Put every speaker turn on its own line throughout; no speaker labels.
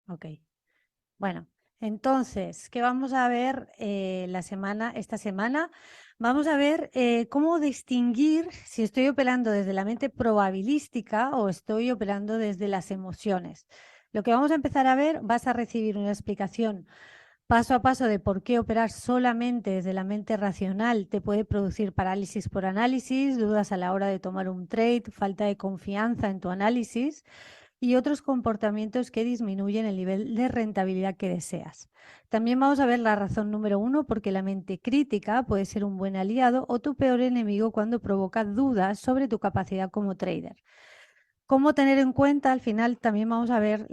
Ok. Bueno, entonces, ¿qué vamos a ver esta semana? Vamos a ver cómo distinguir si estoy operando desde la mente probabilística o estoy operando desde las emociones. Lo que vamos a empezar a ver, vas a recibir una explicación paso a paso de por qué operar solamente desde la mente racional te puede producir parálisis por análisis, dudas a la hora de tomar un trade, falta de confianza en tu análisis y otros comportamientos que disminuyen el nivel de rentabilidad que deseas. También vamos a ver la razón número 1, porque la mente crítica puede ser un buen aliado o tu peor enemigo cuando provoca dudas sobre tu capacidad como trader. Cómo tener en cuenta, al final también vamos a ver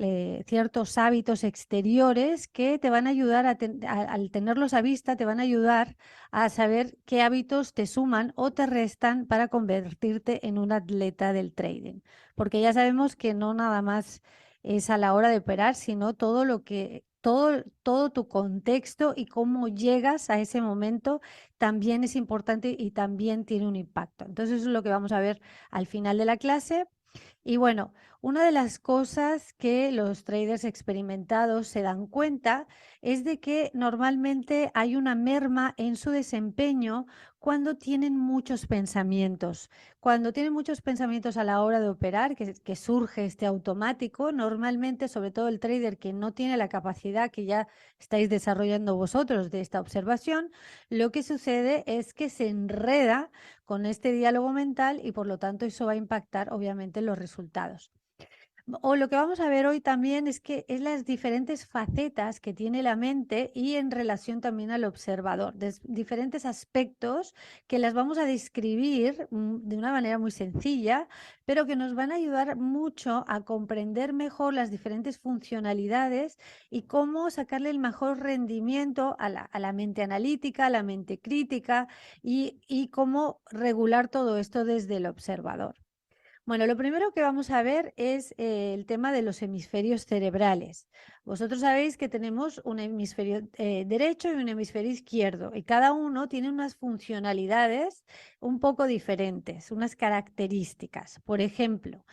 ciertos hábitos exteriores que te van a ayudar, al tenerlos a vista, te van a ayudar a saber qué hábitos te suman o te restan para convertirte en un atleta del trading. Porque ya sabemos que no nada más es a la hora de operar, sino todo tu contexto y cómo llegas a ese momento también es importante y también tiene un impacto. Entonces, eso es lo que vamos a ver al final de la clase. Y bueno, una de las cosas que los traders experimentados se dan cuenta es de que normalmente hay una merma en su desempeño cuando tienen muchos pensamientos. Cuando tienen muchos pensamientos a la hora de operar, que surge este automático, normalmente, sobre todo el trader que no tiene la capacidad que ya estáis desarrollando vosotros de esta observación, lo que sucede es que se enreda con este diálogo mental y por lo tanto eso va a impactar obviamente en los resultados. O lo que vamos a ver hoy también es que es las diferentes facetas que tiene la mente y en relación también al observador, diferentes aspectos que las vamos a describir de una manera muy sencilla, pero que nos van a ayudar mucho a comprender mejor las diferentes funcionalidades y cómo sacarle el mejor rendimiento a la mente analítica, a la mente crítica y cómo regular todo esto desde el observador. Bueno, lo primero que vamos a ver es el tema de los hemisferios cerebrales. Vosotros sabéis que tenemos un hemisferio derecho y un hemisferio izquierdo y cada uno tiene unas funcionalidades un poco diferentes, unas características. Por ejemplo,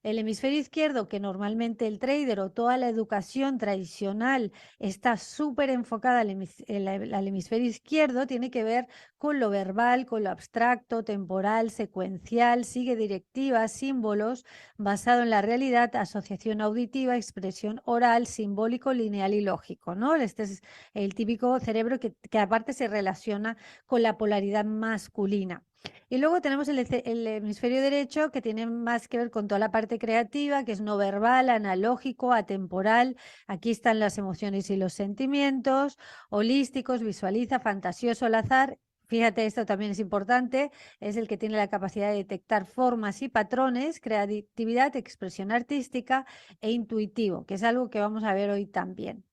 el hemisferio izquierdo, que normalmente el trader o toda la educación tradicional está súper enfocada al hemisferio izquierdo, tiene que ver con lo verbal, con lo abstracto, temporal, secuencial, sigue directivas, símbolos, basado en la realidad, asociación auditiva, expresión oral, simbólico, lineal y lógico, ¿no? Este es el típico cerebro que aparte se relaciona con la polaridad masculina. Y luego tenemos el hemisferio derecho, que tiene más que ver con toda la parte creativa, que es no verbal, analógico, atemporal. Aquí están las emociones y los sentimientos, holísticos, visualiza, fantasioso, al azar. Fíjate, esto también es importante, es el que tiene la capacidad de detectar formas y patrones, creatividad, expresión artística e intuitivo, que es algo que vamos a ver hoy también.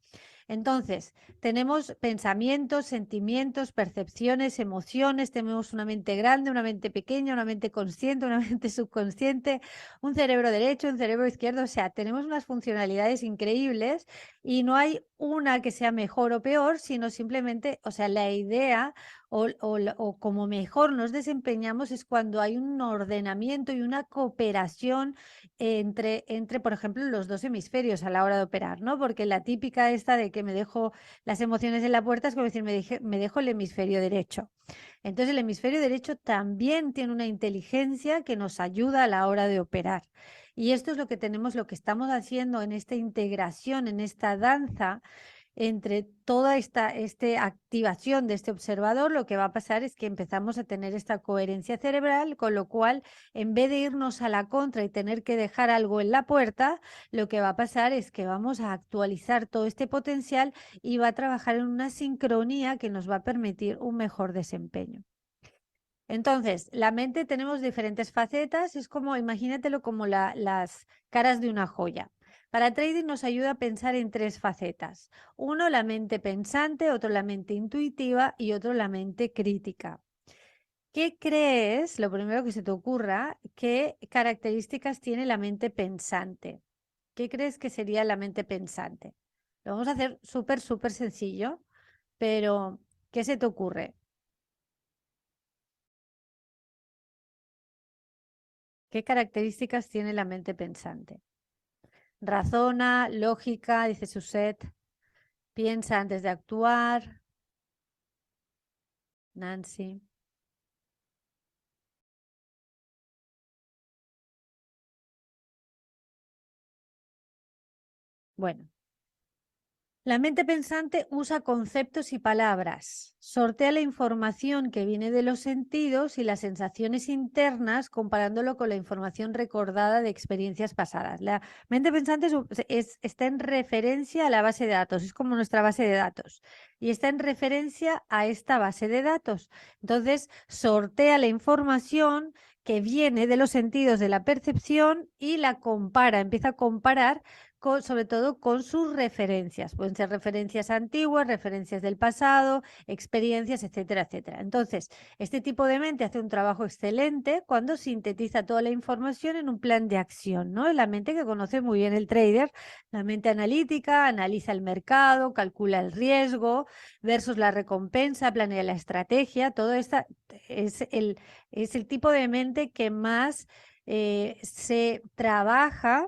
Entonces, tenemos pensamientos, sentimientos, percepciones, emociones, tenemos una mente grande, una mente pequeña, una mente consciente, una mente subconsciente, un cerebro derecho, un cerebro izquierdo, o sea, tenemos unas funcionalidades increíbles y no hay una que sea mejor o peor, sino simplemente, o sea, la idea o como mejor nos desempeñamos es cuando hay un ordenamiento y una cooperación entre, por ejemplo, los dos hemisferios a la hora de operar, ¿no? Porque la típica esta de que me dejo las emociones en la puerta es como decir, me dejo el hemisferio derecho. Entonces, el hemisferio derecho también tiene una inteligencia que nos ayuda a la hora de operar. Y esto es lo que tenemos, lo que estamos haciendo en esta integración, en esta danza entre toda esta activación de este observador. Lo que va a pasar es que empezamos a tener esta coherencia cerebral, con lo cual, en vez de irnos a la contra y tener que dejar algo en la puerta, lo que va a pasar es que vamos a actualizar todo este potencial y va a trabajar en una sincronía que nos va a permitir un mejor desempeño. Entonces, la mente tenemos diferentes facetas, es como, imagínatelo como las caras de una joya. Para trading nos ayuda a pensar en tres facetas. Uno, la mente pensante, otro, la mente intuitiva y otro, la mente crítica. ¿Qué crees, lo primero que se te ocurra, qué características tiene la mente pensante? ¿Qué crees que sería la mente pensante? Lo vamos a hacer súper, súper sencillo, pero ¿qué se te ocurre? ¿Qué características tiene la mente pensante? Razona, lógica, dice Suset. Piensa antes de actuar. Nancy. Bueno. La mente pensante usa conceptos y palabras, sortea la información que viene de los sentidos y las sensaciones internas comparándolo con la información recordada de experiencias pasadas. La mente pensante está en referencia a la base de datos, es como nuestra base de datos y está en referencia a esta base de datos. Entonces, sortea la información que viene de los sentidos de la percepción y la compara, empieza a comparar sobre todo con sus referencias. Pueden ser referencias antiguas, referencias del pasado, experiencias, etcétera, etcétera. Entonces, este tipo de mente hace un trabajo excelente cuando sintetiza toda la información en un plan de acción, ¿no? La mente que conoce muy bien el trader, la mente analítica, analiza el mercado, calcula el riesgo versus la recompensa, planea la estrategia. Todo esto es el tipo de mente que más se trabaja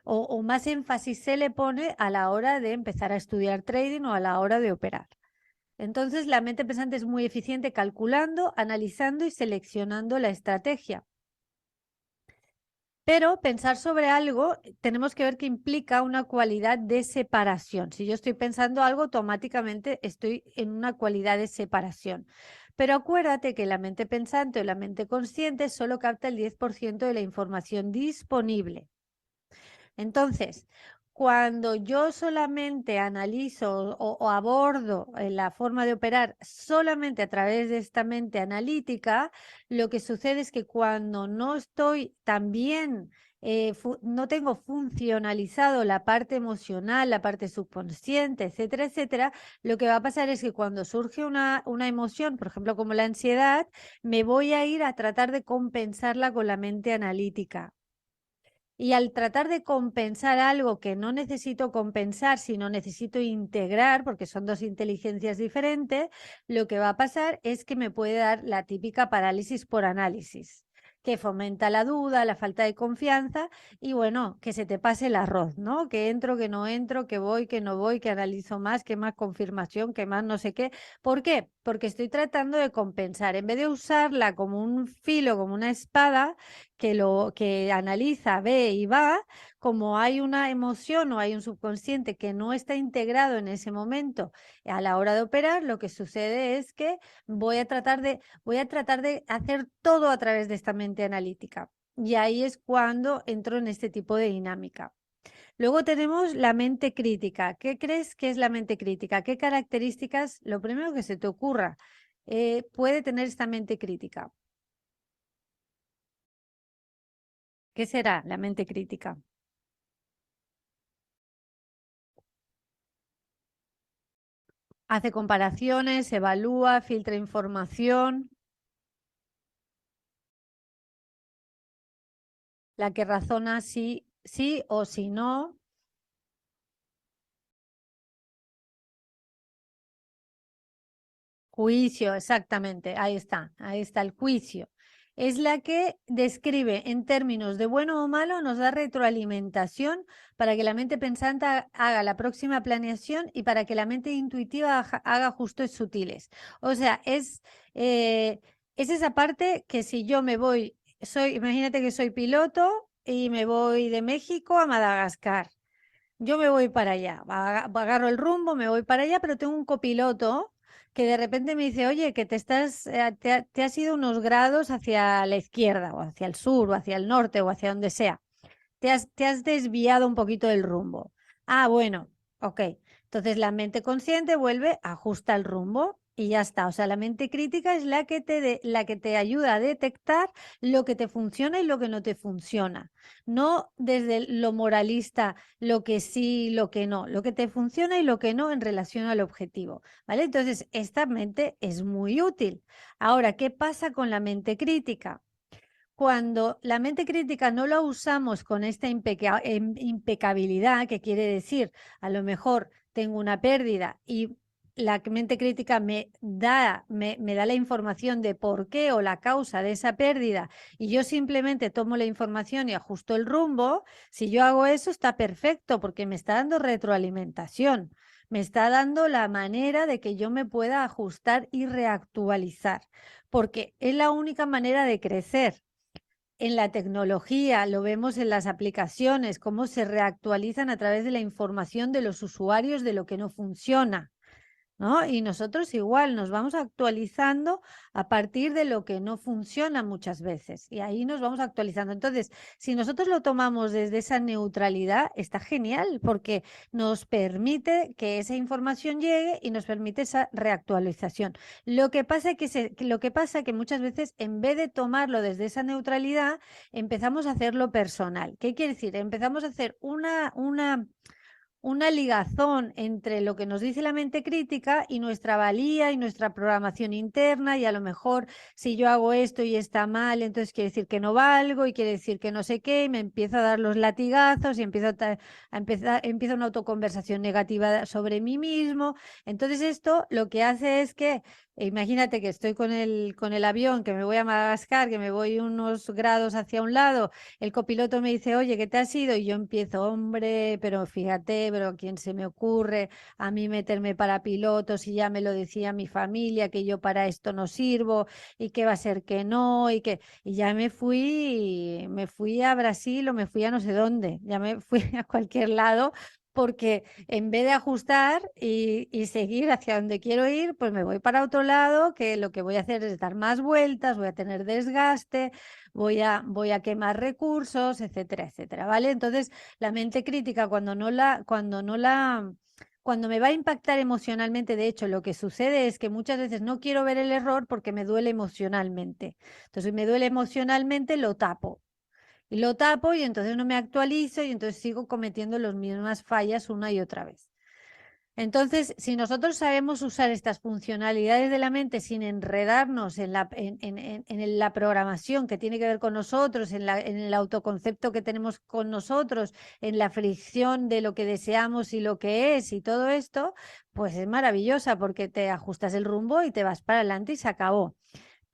o más énfasis se le pone a la hora de empezar a estudiar trading o a la hora de operar. Entonces, la mente pensante es muy eficiente calculando, analizando y seleccionando la estrategia. Pero pensar sobre algo, tenemos que ver que implica una cualidad de separación. Si yo estoy pensando algo, automáticamente estoy en una cualidad de separación. Pero acuérdate que la mente pensante o la mente consciente solo capta el 10% de la información disponible. Entonces, cuando yo solamente analizo o abordo la forma de operar solamente a través de esta mente analítica, lo que sucede es que cuando no estoy también, no tengo funcionalizado la parte emocional, la parte subconsciente, etcétera, etcétera, lo que va a pasar es que cuando surge una emoción, por ejemplo, como la ansiedad, me voy a ir a tratar de compensarla con la mente analítica. Y al tratar de compensar algo que no necesito compensar, sino necesito integrar, porque son dos inteligencias diferentes, lo que va a pasar es que me puede dar la típica parálisis por análisis, que fomenta la duda, la falta de confianza y bueno, que se te pase el arroz, ¿no? Que entro, que no entro, que voy, que no voy, que analizo más, que más confirmación, que más no sé qué. ¿Por qué? Porque estoy tratando de compensar. En vez de usarla como un filo, como una espada, que lo que analiza, ve y va, como hay una emoción o hay un subconsciente que no está integrado en ese momento a la hora de operar, lo que sucede es que voy a tratar de hacer todo a través de esta mente analítica. Y ahí es cuando entro en este tipo de dinámica. Luego tenemos la mente crítica. ¿Qué crees que es la mente crítica? ¿Qué características, lo primero que se te ocurra, puede tener esta mente crítica? ¿Qué será la mente crítica? Hace comparaciones, evalúa, filtra información, la que razona sí, sí o si no. Juicio, exactamente, ahí está el juicio. Es la que describe en términos de bueno o malo, nos da retroalimentación para que la mente pensante haga la próxima planeación y para que la mente intuitiva haga ajustes sutiles. O sea, es esa parte que si yo me voy, imagínate que soy piloto y me voy de México a Madagascar. Yo me voy para allá, agarro el rumbo, me voy para allá, pero tengo un copiloto que de repente me dice, oye, que te has ido unos grados hacia la izquierda o hacia el sur o hacia el norte o hacia donde sea. Te has desviado un poquito del rumbo. Ah, bueno, ok. Entonces la mente consciente vuelve, ajusta el rumbo y ya está. O sea, la mente crítica es la que te ayuda a detectar lo que te funciona y lo que no te funciona. No desde lo moralista, lo que sí, lo que no, lo que te funciona y lo que no en relación al objetivo. ¿Vale? Entonces, esta mente es muy útil. Ahora, ¿qué pasa con la mente crítica? Cuando la mente crítica no la usamos con esta impecabilidad, que quiere decir, a lo mejor tengo una pérdida y la mente crítica me da la información de por qué o la causa de esa pérdida y yo simplemente tomo la información y ajusto el rumbo, si yo hago eso está perfecto porque me está dando retroalimentación, me está dando la manera de que yo me pueda ajustar y reactualizar, porque es la única manera de crecer. En la tecnología, lo vemos en las aplicaciones, cómo se reactualizan a través de la información de los usuarios de lo que no funciona, ¿no? Y nosotros igual nos vamos actualizando a partir de lo que no funciona muchas veces y ahí nos vamos actualizando. Entonces, si nosotros lo tomamos desde esa neutralidad, está genial porque nos permite que esa información llegue y nos permite esa reactualización. Lo que pasa es que muchas veces en vez de tomarlo desde esa neutralidad, empezamos a hacerlo personal. ¿Qué quiere decir? Empezamos a hacer una ligazón entre lo que nos dice la mente crítica y nuestra valía y nuestra programación interna, y a lo mejor si yo hago esto y está mal, entonces quiere decir que no valgo y quiere decir que no sé qué, y me empiezo a dar los latigazos y empiezo una autoconversación negativa sobre mí mismo. Entonces esto lo que hace es que imagínate que estoy con el avión, que me voy a Madagascar, que me voy unos grados hacia un lado, el copiloto me dice, oye, ¿qué te has ido? Y yo empiezo, hombre, pero fíjate, pero ¿a quién se me ocurre a mí meterme para pilotos? Y ya me lo decía mi familia, que yo para esto no sirvo y que va a ser que no, y ya me fui a Brasil o me fui a no sé dónde, ya me fui a cualquier lado. Porque en vez de ajustar y seguir hacia donde quiero ir, pues me voy para otro lado, que lo que voy a hacer es dar más vueltas, voy a tener desgaste, voy a quemar recursos, etcétera, etcétera, ¿vale? Entonces, la mente crítica, cuando me va a impactar emocionalmente, de hecho, lo que sucede es que muchas veces no quiero ver el error porque me duele emocionalmente. Entonces, si me duele emocionalmente, lo tapo. Y lo tapo y entonces no me actualizo y entonces sigo cometiendo las mismas fallas una y otra vez. Entonces, si nosotros sabemos usar estas funcionalidades de la mente sin enredarnos en la programación que tiene que ver con nosotros, en el autoconcepto que tenemos con nosotros, en la fricción de lo que deseamos y lo que es y todo esto, pues es maravillosa porque te ajustas el rumbo y te vas para adelante y se acabó.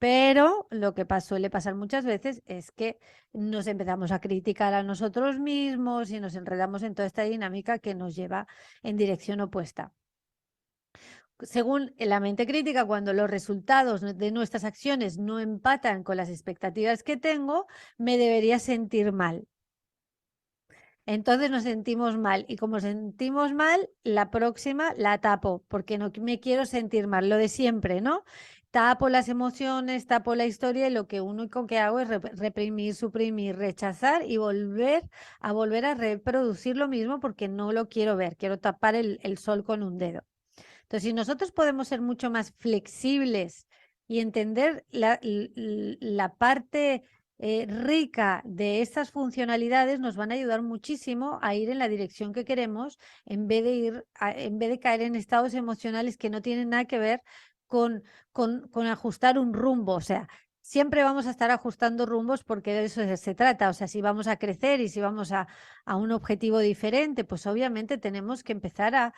Pero lo que suele pasar muchas veces es que nos empezamos a criticar a nosotros mismos y nos enredamos en toda esta dinámica que nos lleva en dirección opuesta. Según la mente crítica, cuando los resultados de nuestras acciones no empatan con las expectativas que tengo, me debería sentir mal. Entonces nos sentimos mal y como sentimos mal, la próxima la tapo porque no me quiero sentir mal, lo de siempre, ¿no? Tapo las emociones, tapo la historia y lo que único que hago es reprimir, suprimir, rechazar y volver a reproducir lo mismo porque no lo quiero ver, quiero tapar el sol con un dedo. Entonces, si nosotros podemos ser mucho más flexibles y entender la parte rica de estas funcionalidades, nos van a ayudar muchísimo a ir en la dirección que queremos en vez de caer en estados emocionales que no tienen nada que ver con ajustar un rumbo. O sea, siempre vamos a estar ajustando rumbos porque de eso se trata. O sea, si vamos a crecer y si vamos a un objetivo diferente, pues obviamente tenemos que empezar a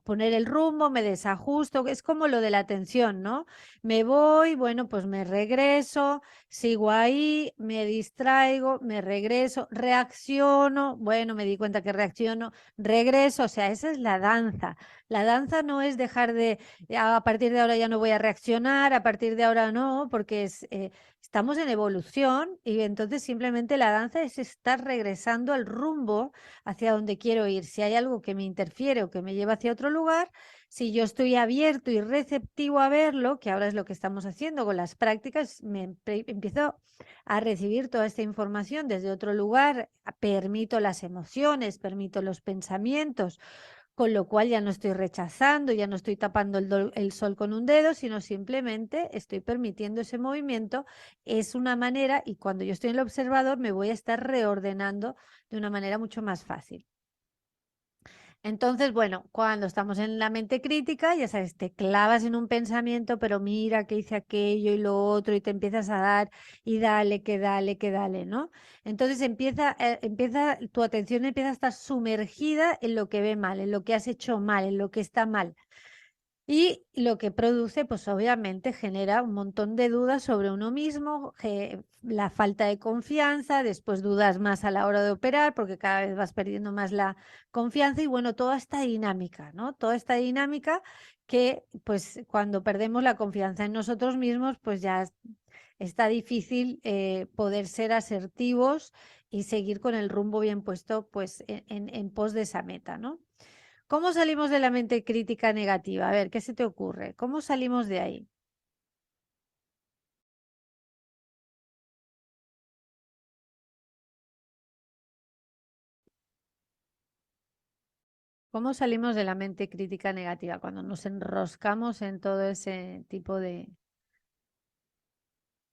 poner el rumbo, me desajusto, es como lo de la atención, ¿no? Me voy, bueno, pues me regreso, sigo ahí, me distraigo, me regreso, reacciono, bueno, me di cuenta que reacciono, regreso, o sea, esa es la danza. La danza no es dejar a partir de ahora ya no voy a reaccionar, a partir de ahora no, porque estamos en evolución y entonces simplemente la danza es estar regresando al rumbo hacia donde quiero ir. Si hay algo que me interfiere o que me lleva hacia otro lugar, si yo estoy abierto y receptivo a verlo, que ahora es lo que estamos haciendo con las prácticas, empiezo a recibir toda esta información desde otro lugar, permito las emociones, permito los pensamientos, con lo cual ya no estoy rechazando, ya no estoy tapando el sol con un dedo, sino simplemente estoy permitiendo ese movimiento. Es una manera, y cuando yo estoy en el observador, me voy a estar reordenando de una manera mucho más fácil. Entonces, bueno, cuando estamos en la mente crítica, ya sabes, te clavas en un pensamiento, pero mira que hice aquello y lo otro, y te empiezas a dar y dale, que dale, ¿no? Entonces tu atención empieza a estar sumergida en lo que ve mal, en lo que has hecho mal, en lo que está mal. Y lo que produce, pues obviamente genera un montón de dudas sobre uno mismo, la falta de confianza, después dudas más a la hora de operar porque cada vez vas perdiendo más la confianza y bueno, toda esta dinámica, ¿no? Toda esta dinámica que pues cuando perdemos la confianza en nosotros mismos, pues ya está difícil poder ser asertivos y seguir con el rumbo bien puesto pues en pos de esa meta, ¿no? ¿Cómo salimos de la mente crítica negativa? A ver, ¿qué se te ocurre? ¿Cómo salimos de ahí? ¿Cómo salimos de la mente crítica negativa cuando nos enroscamos en todo ese tipo de,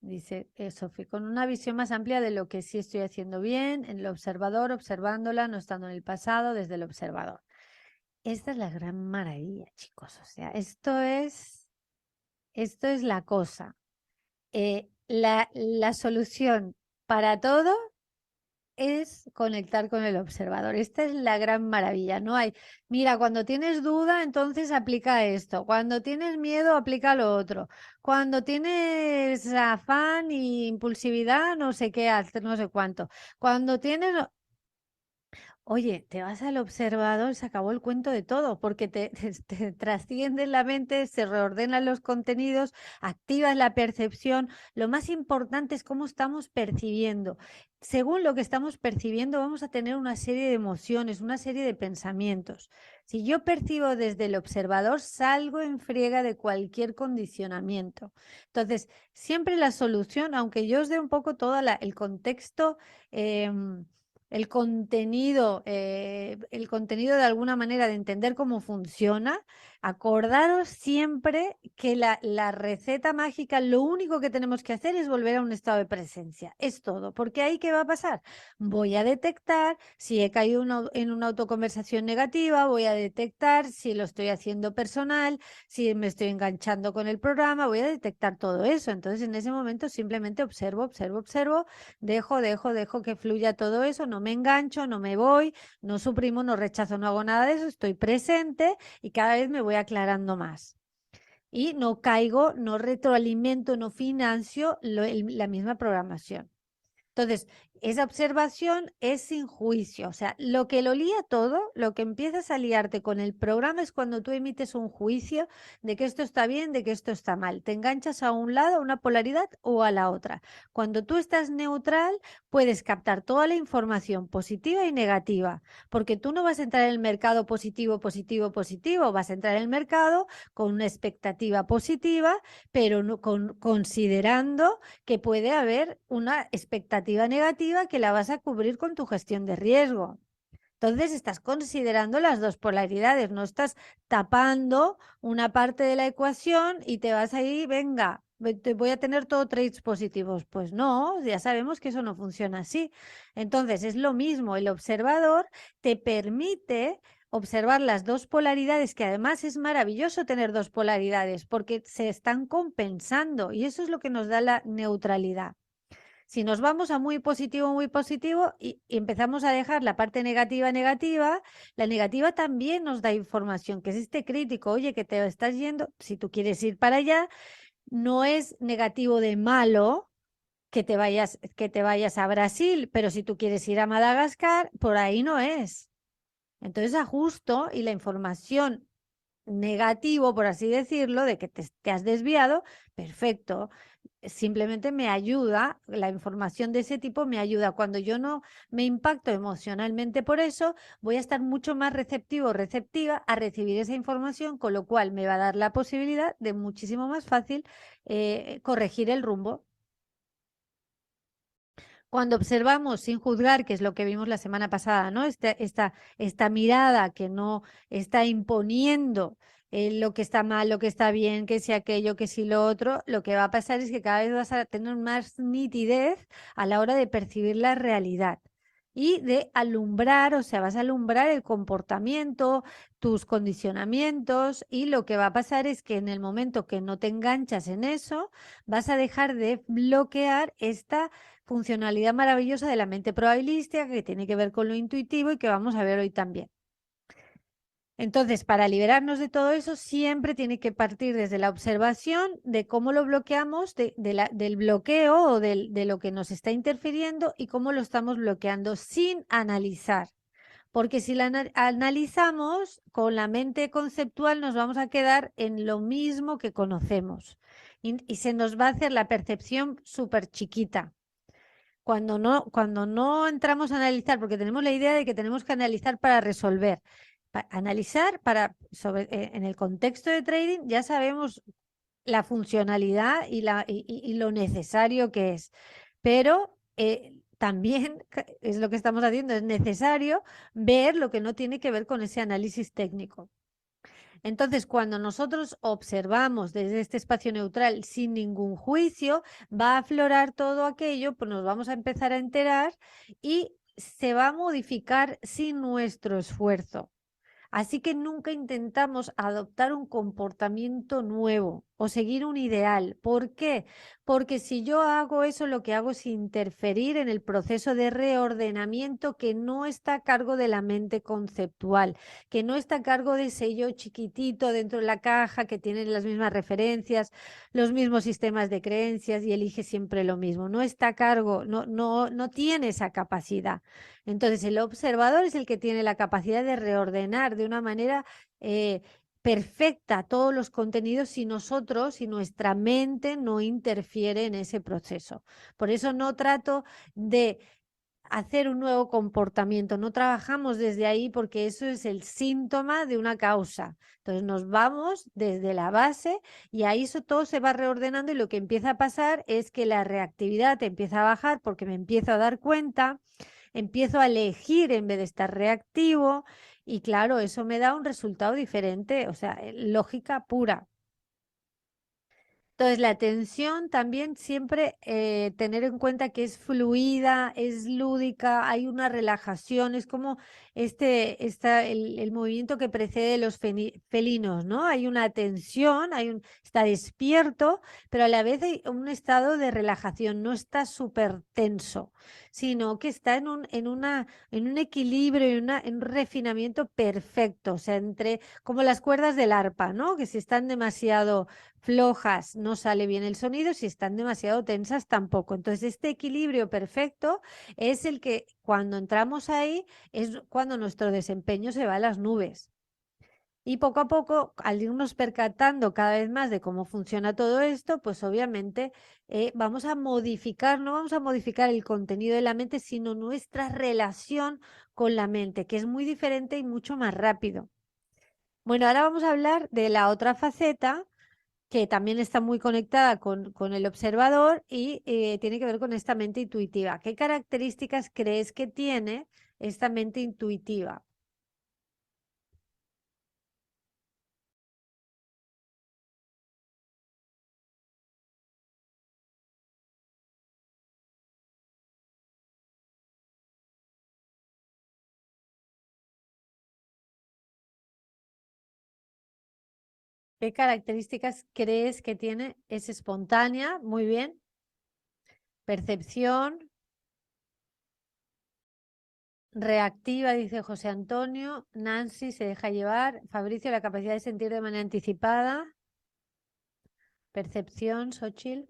dice Sofi, con una visión más amplia de lo que sí estoy haciendo bien, en el observador, observándola, no estando en el pasado, desde el observador? Esta es la gran maravilla, chicos. O sea, esto es la cosa. La solución para todo es conectar con el observador. Esta es la gran maravilla. No hay, mira, cuando tienes duda, entonces aplica esto. Cuando tienes miedo, aplica lo otro. Cuando tienes afán y impulsividad, no sé qué hacer, no sé cuánto. Cuando tienes, oye, te vas al observador, se acabó el cuento de todo, porque te trasciende la mente, se reordenan los contenidos, activas la percepción. Lo más importante es cómo estamos percibiendo. Según lo que estamos percibiendo, vamos a tener una serie de emociones, una serie de pensamientos. Si yo percibo desde el observador, salgo en friega de cualquier condicionamiento. Entonces, siempre la solución, aunque yo os dé un poco todo el contexto, el contenido de alguna manera de entender cómo funciona, acordaros siempre que la receta mágica, lo único que tenemos que hacer es volver a un estado de presencia. Es todo. Porque ahí, ¿qué va a pasar? Voy a detectar si he caído en una autoconversación negativa, voy a detectar si lo estoy haciendo personal, si me estoy enganchando con el programa, voy a detectar todo eso. Entonces, en ese momento simplemente observo, observo, observo, dejo que fluya todo eso, no me engancho, no me voy, no suprimo, no rechazo, no hago nada de eso, estoy presente y cada vez me voy aclarando más. Y no caigo, no retroalimento, no financio la misma programación. Entonces, esa observación es sin juicio. O sea, lo que lo lía todo, lo que empiezas a liarte con el programa es cuando tú emites un juicio de que esto está bien, de que esto está mal. Te enganchas a un lado, a una polaridad o a la otra. Cuando tú estás neutral, puedes captar toda la información positiva y negativa, porque tú no vas a entrar en el mercado positivo, positivo, positivo. Vas a entrar en el mercado con una expectativa positiva, pero no, considerando que puede haber una expectativa negativa que la vas a cubrir con tu gestión de riesgo. Entonces estás considerando las dos polaridades, no estás tapando una parte de la ecuación y te vas ahí, venga, te voy a tener todo trades positivos. Pues no, ya sabemos que eso no funciona así. Entonces es lo mismo, el observador te permite observar las dos polaridades, que además es maravilloso tener dos polaridades porque se están compensando y eso es lo que nos da la neutralidad. Si nos vamos a muy positivo y empezamos a dejar la parte negativa negativa, la negativa también nos da información, que es este crítico, oye, que te estás yendo, si tú quieres ir para allá, no es negativo de malo que te vayas a Brasil, pero si tú quieres ir a Madagascar, por ahí no es. Entonces ajusto y la información negativo, por así decirlo, de que te has desviado, perfecto. Simplemente me ayuda, la información de ese tipo me ayuda. Cuando yo no me impacto emocionalmente por eso, voy a estar mucho más receptivo o receptiva a recibir esa información, con lo cual me va a dar la posibilidad de muchísimo más fácil corregir el rumbo. Cuando observamos sin juzgar, que es lo que vimos la semana pasada, ¿no? Esta mirada que no está imponiendo lo que está mal, lo que está bien, que si aquello, que si lo otro, lo que va a pasar es que cada vez vas a tener más nitidez a la hora de percibir la realidad y de alumbrar, o sea, vas a alumbrar el comportamiento, tus condicionamientos y lo que va a pasar es que en el momento que no te enganchas en eso, vas a dejar de bloquear esta funcionalidad maravillosa de la mente probabilística que tiene que ver con lo intuitivo y que vamos a ver hoy también. Entonces, para liberarnos de todo eso, siempre tiene que partir desde la observación de cómo lo bloqueamos, del bloqueo o de lo que nos está interfiriendo y cómo lo estamos bloqueando sin analizar. Porque si la analizamos con la mente conceptual, nos vamos a quedar en lo mismo que conocemos y se nos va a hacer la percepción súper chiquita. Cuando no entramos a analizar, porque tenemos la idea de que tenemos que analizar para resolver. Analizar en el contexto de trading ya sabemos la funcionalidad y lo necesario que es, pero también es lo que estamos haciendo, es necesario ver lo que no tiene que ver con ese análisis técnico. Entonces, cuando nosotros observamos desde este espacio neutral sin ningún juicio, va a aflorar todo aquello, pues nos vamos a empezar a enterar y se va a modificar sin nuestro esfuerzo. Así que nunca intentamos adoptar un comportamiento nuevo o seguir un ideal. ¿Por qué? Porque si yo hago eso, lo que hago es interferir en el proceso de reordenamiento que no está a cargo de la mente conceptual, que no está a cargo de ese yo chiquitito dentro de la caja que tiene las mismas referencias, los mismos sistemas de creencias y elige siempre lo mismo. No está a cargo, no tiene esa capacidad. Entonces, el observador es el que tiene la capacidad de reordenar de una manera perfecta todos los contenidos si nosotros, si nuestra mente no interfiere en ese proceso. Por eso no trato de hacer un nuevo comportamiento, no trabajamos desde ahí porque eso es el síntoma de una causa. Entonces nos vamos desde la base y ahí eso todo se va reordenando y lo que empieza a pasar es que la reactividad empieza a bajar porque me empiezo a dar cuenta, empiezo a elegir en vez de estar reactivo y claro, eso me da un resultado diferente, o sea, lógica pura. Entonces, la atención también siempre tener en cuenta que es fluida, es lúdica, hay una relajación, es como el movimiento que precede los felinos, ¿no? Hay una atención, está despierto, pero a la vez hay un estado de relajación, no está súper tenso, sino que está en un equilibrio y en un refinamiento perfecto, o sea, como las cuerdas del arpa, ¿no? Que si están demasiado flojas no sale bien el sonido, si están demasiado tensas tampoco. Entonces, este equilibrio perfecto es el que cuando entramos ahí es cuando nuestro desempeño se va a las nubes. Y poco a poco, al irnos percatando cada vez más de cómo funciona todo esto, pues obviamente vamos a modificar, no vamos a modificar el contenido de la mente, sino nuestra relación con la mente, que es muy diferente y mucho más rápido. Bueno, ahora vamos a hablar de la otra faceta que también está muy conectada con el observador y tiene que ver con esta mente intuitiva. ¿Qué características crees que tiene esta mente intuitiva? ¿Qué características crees que tiene? Es espontánea, muy bien. Percepción, reactiva, dice José Antonio. Nancy se deja llevar. Fabricio, la capacidad de sentir de manera anticipada. Percepción, Xochitl.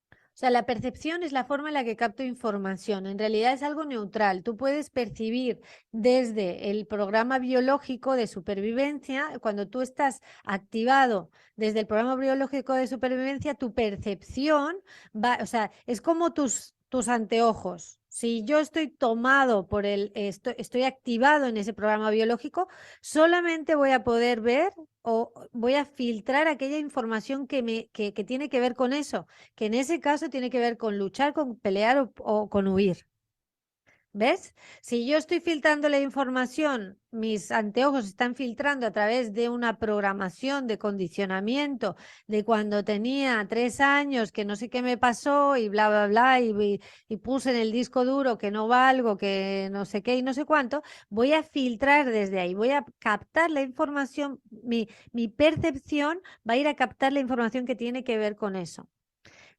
O sea, la percepción es la forma en la que capto información. En realidad es algo neutral. Tú puedes percibir desde el programa biológico de supervivencia, cuando tú estás activado desde el programa biológico de supervivencia, tu percepción va, o sea, es como tus anteojos. Si yo estoy tomado por estoy activado en ese programa biológico, solamente voy a poder ver o voy a filtrar aquella información que tiene que ver con eso, que en ese caso tiene que ver con luchar, con pelear o con huir. ¿Ves? Si yo estoy filtrando la información, mis anteojos están filtrando a través de una programación de condicionamiento de cuando tenía 3 años, que no sé qué me pasó y bla, bla, bla, y puse en el disco duro que no valgo, que no sé qué y no sé cuánto, voy a filtrar desde ahí, voy a captar la información, mi percepción va a ir a captar la información que tiene que ver con eso.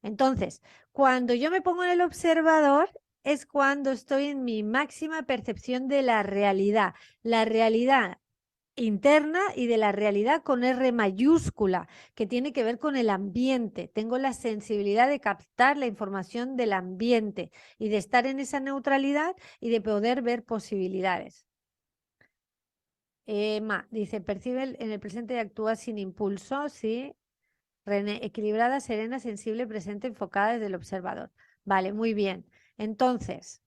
Entonces, cuando yo me pongo en el observador, es cuando estoy en mi máxima percepción de la realidad. La realidad interna y de la realidad con R mayúscula, que tiene que ver con el ambiente. Tengo la sensibilidad de captar la información del ambiente y de estar en esa neutralidad y de poder ver posibilidades. Dice, percibe en el presente y actúa sin impulso, sí. René, equilibrada, serena, sensible, presente, enfocada desde el observador. Vale, muy bien. Entonces,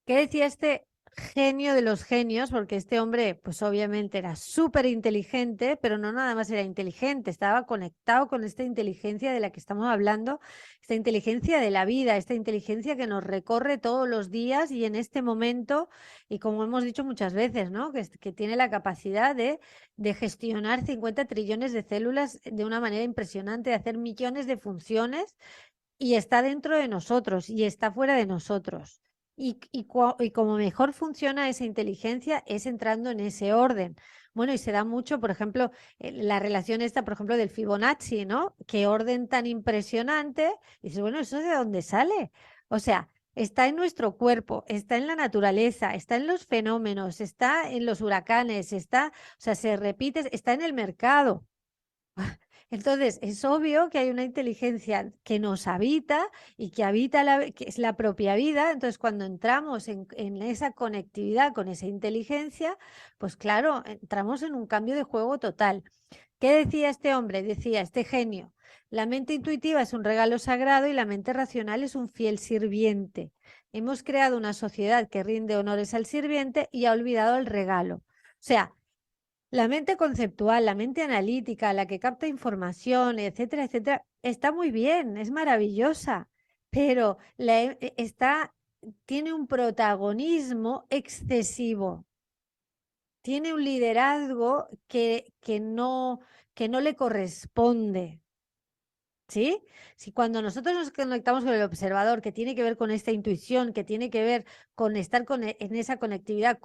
¿qué decía este genio de los genios? Porque este hombre, pues obviamente era súper inteligente, pero no nada más era inteligente, estaba conectado con esta inteligencia de la que estamos hablando, esta inteligencia de la vida, esta inteligencia que nos recorre todos los días y en este momento, y como hemos dicho muchas veces, ¿no? Que tiene la capacidad de gestionar 50 trillones de células de una manera impresionante, de hacer millones de funciones y está dentro de nosotros y está fuera de nosotros. Y como mejor funciona esa inteligencia es entrando en ese orden. Bueno, y se da mucho, por ejemplo, la relación esta, por ejemplo, del Fibonacci, ¿no? Qué orden tan impresionante. Y dices, bueno, ¿eso de dónde sale? O sea, está en nuestro cuerpo, está en la naturaleza, está en los fenómenos, está en los huracanes, está, o sea, se repite, está en el mercado. Entonces, es obvio que hay una inteligencia que nos habita y que habita que es la propia vida. Entonces, cuando entramos en esa conectividad con esa inteligencia, pues claro, entramos en un cambio de juego total. ¿Qué decía este hombre? Decía este genio, la mente intuitiva es un regalo sagrado y la mente racional es un fiel sirviente. Hemos creado una sociedad que rinde honores al sirviente y ha olvidado el regalo. O sea, la mente conceptual, la mente analítica, la que capta información, etcétera, etcétera, está muy bien, es maravillosa, pero tiene un protagonismo excesivo, tiene un liderazgo que no le corresponde. ¿Sí? Si cuando nosotros nos conectamos con el observador, que tiene que ver con esta intuición, que tiene que ver con estar en esa conectividad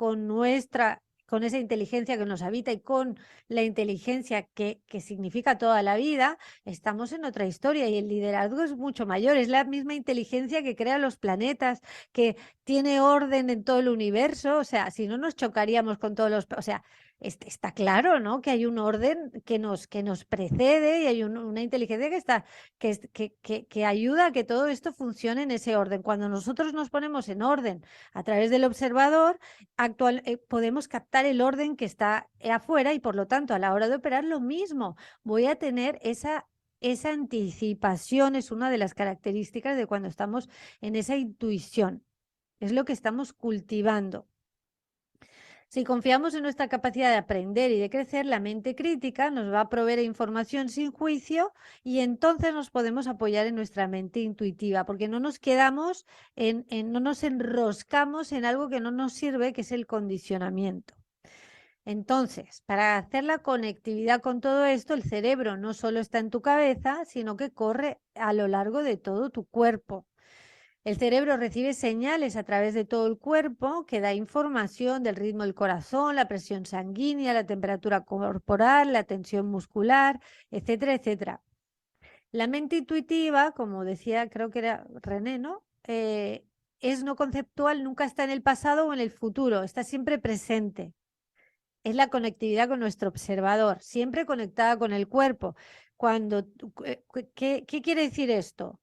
con esa inteligencia que nos habita y con la inteligencia que significa toda la vida, estamos en otra historia y el liderazgo es mucho mayor. Es la misma inteligencia que crea los planetas, que tiene orden en todo el universo. O sea, si no nos chocaríamos con todos los... O sea, está claro, ¿no? Que hay un orden que nos precede y hay una inteligencia que ayuda a que todo esto funcione en ese orden. Cuando nosotros nos ponemos en orden a través del observador, podemos captar el orden que está afuera y por lo tanto a la hora de operar lo mismo. Voy a tener esa anticipación, es una de las características de cuando estamos en esa intuición. Es lo que estamos cultivando. Si confiamos en nuestra capacidad de aprender y de crecer, la mente crítica nos va a proveer información sin juicio y entonces nos podemos apoyar en nuestra mente intuitiva, porque no nos quedamos no nos enroscamos en algo que no nos sirve, que es el condicionamiento. Entonces, para hacer la conectividad con todo esto, el cerebro no solo está en tu cabeza, sino que corre a lo largo de todo tu cuerpo. El cerebro recibe señales a través de todo el cuerpo que da información del ritmo del corazón, la presión sanguínea, la temperatura corporal, la tensión muscular, etcétera, etcétera. La mente intuitiva, como decía, creo que era René, ¿no? Es no conceptual, nunca está en el pasado o en el futuro, está siempre presente. Es la conectividad con nuestro observador, siempre conectada con el cuerpo. ¿Qué quiere decir esto?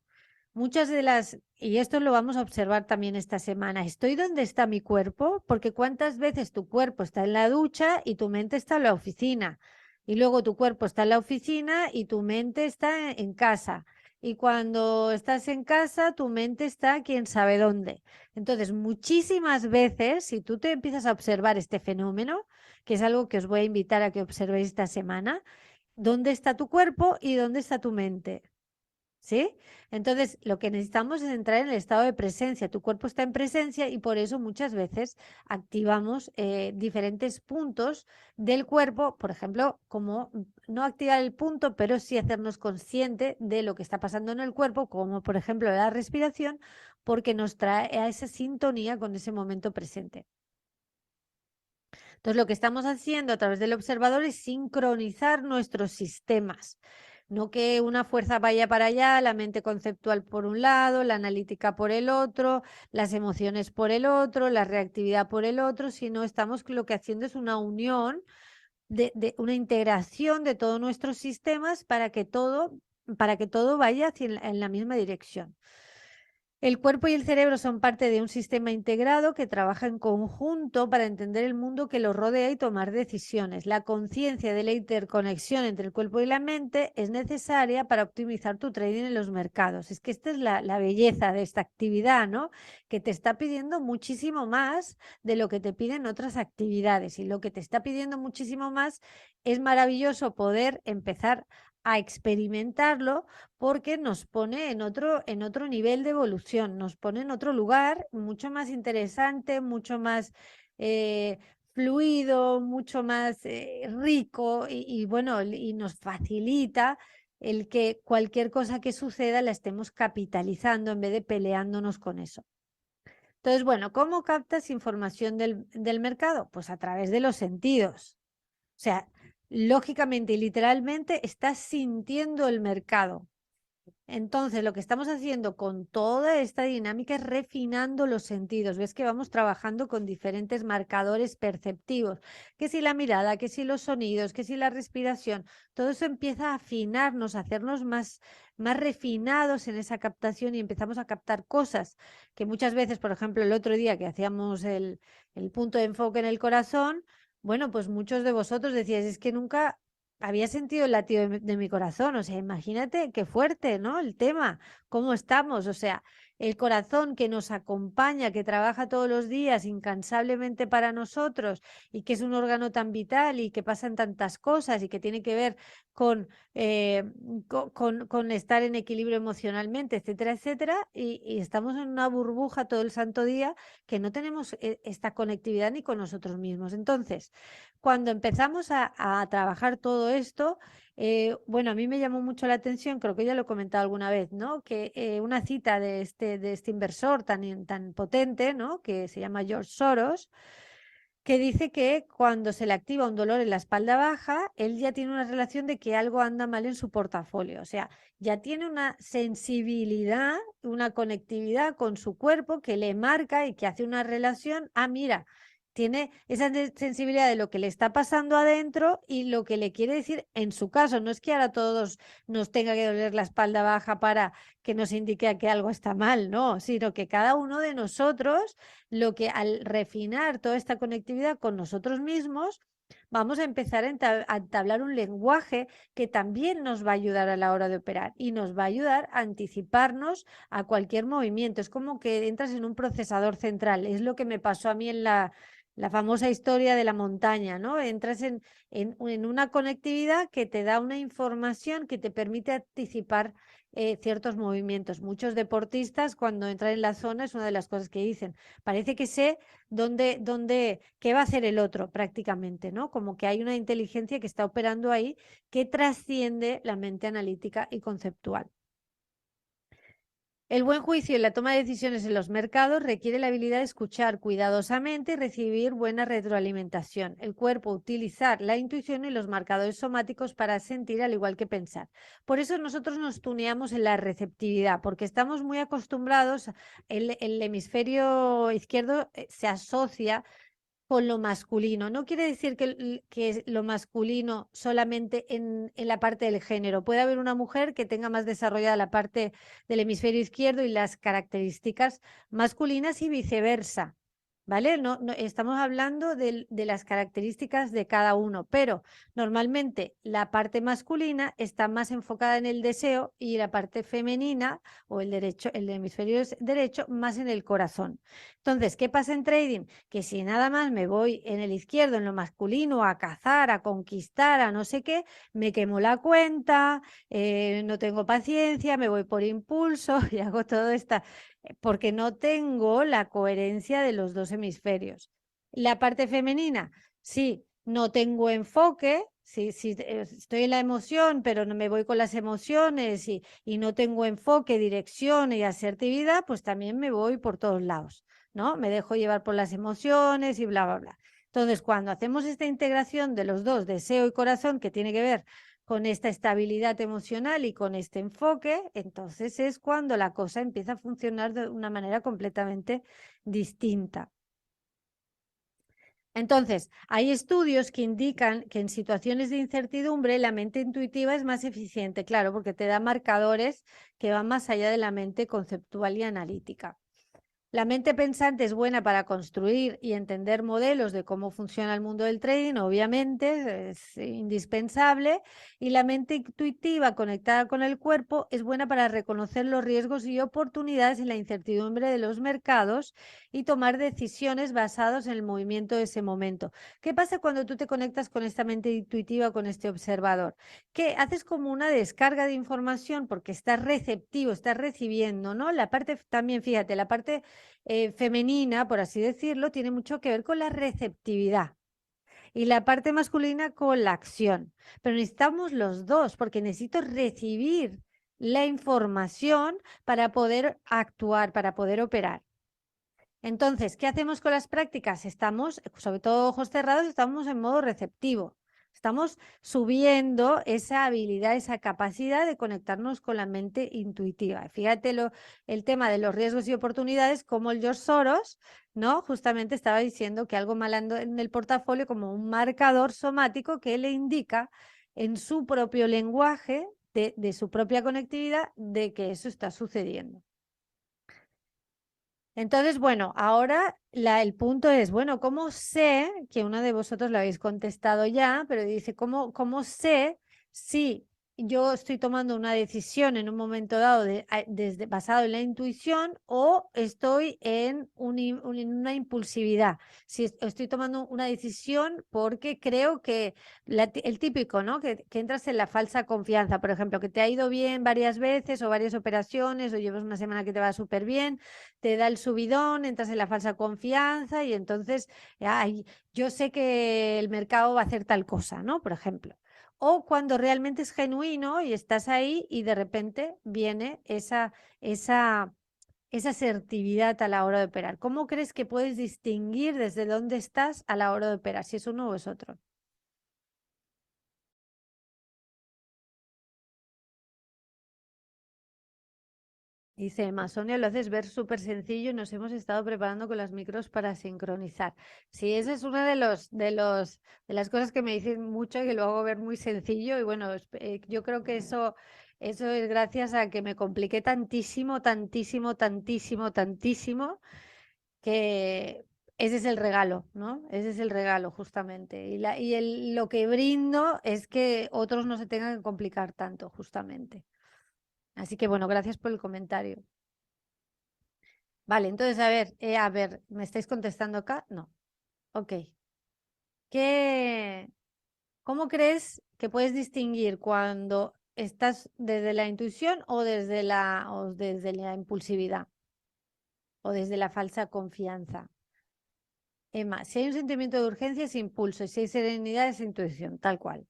Muchas de y esto lo vamos a observar también esta semana, ¿estoy donde está mi cuerpo? Porque cuántas veces tu cuerpo está en la ducha y tu mente está en la oficina. Y luego tu cuerpo está en la oficina y tu mente está en casa. Y cuando estás en casa, tu mente está quién sabe dónde. Entonces, muchísimas veces, si tú te empiezas a observar este fenómeno, que es algo que os voy a invitar a que observéis esta semana, ¿dónde está tu cuerpo y dónde está tu mente? ¿Sí? Entonces, lo que necesitamos es entrar en el estado de presencia. Tu cuerpo está en presencia y por eso muchas veces activamos diferentes puntos del cuerpo, por ejemplo, como no activar el punto, pero sí hacernos consciente de lo que está pasando en el cuerpo, como por ejemplo la respiración, porque nos trae a esa sintonía con ese momento presente. Entonces, lo que estamos haciendo a través del observador es sincronizar nuestros sistemas. No que una fuerza vaya para allá, la mente conceptual por un lado, la analítica por el otro, las emociones por el otro, la reactividad por el otro, sino estamos lo que haciendo es una unión, de una integración de todos nuestros sistemas para que todo vaya en la misma dirección. El cuerpo y el cerebro son parte de un sistema integrado que trabaja en conjunto para entender el mundo que los rodea y tomar decisiones. La conciencia de la interconexión entre el cuerpo y la mente es necesaria para optimizar tu trading en los mercados. Es que esta es la belleza de esta actividad, ¿no? Que te está pidiendo muchísimo más de lo que te piden otras actividades. Y lo que te está pidiendo muchísimo más es maravilloso poder empezar a experimentarlo porque nos pone en otro nivel de evolución, nos pone en otro lugar mucho más interesante, mucho más fluido, mucho más rico y bueno, y nos facilita el que cualquier cosa que suceda la estemos capitalizando en vez de peleándonos con eso. Entonces, bueno, ¿cómo captas información del mercado? Pues a través de los sentidos. O sea, lógicamente y literalmente estás sintiendo el mercado. Entonces, lo que estamos haciendo con toda esta dinámica es refinando los sentidos. Ves que vamos trabajando con diferentes marcadores perceptivos, que si la mirada, que si los sonidos, que si la respiración, todo eso empieza a afinarnos, a hacernos más refinados en esa captación y empezamos a captar cosas que muchas veces, por ejemplo, el otro día que hacíamos el punto de enfoque en el corazón, bueno, pues muchos de vosotros decíais, es que nunca había sentido el latido de mi corazón, o sea, imagínate qué fuerte, ¿no? El tema, cómo estamos, o sea, el corazón que nos acompaña, que trabaja todos los días incansablemente para nosotros y que es un órgano tan vital y que pasan tantas cosas y que tiene que ver con, con estar en equilibrio emocionalmente, etcétera, etcétera, y estamos en una burbuja todo el santo día que no tenemos esta conectividad ni con nosotros mismos. Entonces, cuando empezamos a trabajar todo esto, bueno, a mí me llamó mucho la atención, creo que ya lo he comentado alguna vez, ¿no? Que una cita de este inversor tan potente, ¿no? Que se llama George Soros, que dice que cuando se le activa un dolor en la espalda baja, él ya tiene una relación de que algo anda mal en su portafolio. O sea, ya tiene una sensibilidad, una conectividad con su cuerpo que le marca y que hace una relación. Ah, mira, tiene esa sensibilidad de lo que le está pasando adentro y lo que le quiere decir en su caso. No es que ahora a todos nos tenga que doler la espalda baja para que nos indique que algo está mal, no, sino que cada uno de nosotros, lo que al refinar toda esta conectividad con nosotros mismos, vamos a empezar a entablar un lenguaje que también nos va a ayudar a la hora de operar y nos va a ayudar a anticiparnos a cualquier movimiento. Es como que entras en un procesador central. Es lo que me pasó a mí en la famosa historia de la montaña, ¿no? Entras en una conectividad que te da una información que te permite anticipar ciertos movimientos. Muchos deportistas cuando entran en la zona es una de las cosas que dicen. Parece que sé qué va a hacer el otro prácticamente, ¿no? Como que hay una inteligencia que está operando ahí que trasciende la mente analítica y conceptual. El buen juicio y la toma de decisiones en los mercados requiere la habilidad de escuchar cuidadosamente y recibir buena retroalimentación. El cuerpo utilizar la intuición y los marcadores somáticos para sentir al igual que pensar. Por eso nosotros nos tuneamos en la receptividad, porque estamos muy acostumbrados, el hemisferio izquierdo se asocia con lo masculino. No quiere decir que lo masculino solamente en la parte del género. Puede haber una mujer que tenga más desarrollada la parte del hemisferio izquierdo y las características masculinas y viceversa. ¿Vale? No, estamos hablando de las características de cada uno, pero normalmente la parte masculina está más enfocada en el deseo y la parte femenina o el hemisferio derecho más en el corazón. Entonces, ¿qué pasa en trading? Que si nada más me voy en el izquierdo, en lo masculino, a cazar, a conquistar, a no sé qué, me quemo la cuenta, no tengo paciencia, me voy por impulso y hago todo esto, porque no tengo la coherencia de los dos hemisferios. La parte femenina, sí, no tengo enfoque, sí, estoy en la emoción, pero no me voy con las emociones y no tengo enfoque, dirección y asertividad, pues también me voy por todos lados. ¿No? Me dejo llevar por las emociones y bla, bla, bla. Entonces, cuando hacemos esta integración de los dos, deseo y corazón, que tiene que ver con esta estabilidad emocional y con este enfoque, entonces es cuando la cosa empieza a funcionar de una manera completamente distinta. Entonces, hay estudios que indican que en situaciones de incertidumbre la mente intuitiva es más eficiente, claro, porque te da marcadores que van más allá de la mente conceptual y analítica. La mente pensante es buena para construir y entender modelos de cómo funciona el mundo del trading, obviamente, es indispensable. Y la mente intuitiva conectada con el cuerpo es buena para reconocer los riesgos y oportunidades en la incertidumbre de los mercados y tomar decisiones basadas en el movimiento de ese momento. ¿Qué pasa cuando tú te conectas con esta mente intuitiva, con este observador? Que haces como una descarga de información porque estás receptivo, estás recibiendo, ¿no? La parte también, fíjate, la parte femenina, por así decirlo, tiene mucho que ver con la receptividad y la parte masculina con la acción. Pero necesitamos los dos porque necesito recibir la información para poder actuar, para poder operar. Entonces, ¿qué hacemos con las prácticas? Estamos, sobre todo ojos cerrados, estamos en modo receptivo. Estamos subiendo esa habilidad, esa capacidad de conectarnos con la mente intuitiva. Fíjate el tema de los riesgos y oportunidades, como el George Soros, ¿no? Justamente estaba diciendo que algo mal anda en el portafolio como un marcador somático que le indica en su propio lenguaje, de su propia conectividad, de que eso está sucediendo. Entonces, bueno, ahora el punto es, bueno, ¿cómo sé, que uno de vosotros lo habéis contestado ya, pero dice, ¿cómo sé si yo estoy tomando una decisión en un momento dado basado en la intuición o estoy en una impulsividad? Si estoy tomando una decisión porque creo que el típico, ¿no? Que entras en la falsa confianza, por ejemplo, que te ha ido bien varias veces o varias operaciones o llevas una semana que te va súper bien, te da el subidón, entras en la falsa confianza y entonces, ay, yo sé que el mercado va a hacer tal cosa, ¿no? Por ejemplo. O cuando realmente es genuino y estás ahí y de repente viene esa asertividad a la hora de operar. ¿Cómo crees que puedes distinguir desde dónde estás a la hora de operar, si es uno o es otro? Dice Emma, Sonia, lo haces ver súper sencillo y nos hemos estado preparando con las micros para sincronizar. Sí, esa es una de las cosas que me dicen mucho, que lo hago ver muy sencillo y bueno, yo creo que eso es gracias a que me compliqué tantísimo, tantísimo, tantísimo, tantísimo, que ese es el regalo, ¿no? Ese es el regalo justamente. Lo que brindo es que otros no se tengan que complicar tanto, justamente. Así que bueno, gracias por el comentario. Vale, entonces, a ver, ¿me estáis contestando acá? No. Ok. ¿Qué, ¿Cómo crees que puedes distinguir cuando estás desde la intuición o desde la impulsividad o desde la falsa confianza? Emma, si hay un sentimiento de urgencia es impulso y si hay serenidad es intuición, tal cual.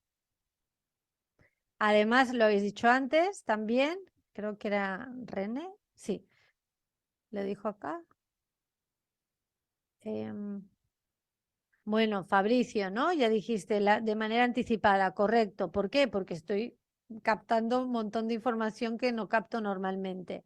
Además, lo habéis dicho antes también, creo que era René, sí, lo dijo acá. Em, Bueno, Fabricio, ¿no? Ya dijiste de manera anticipada, correcto. ¿Por qué? Porque estoy captando un montón de información que no capto normalmente.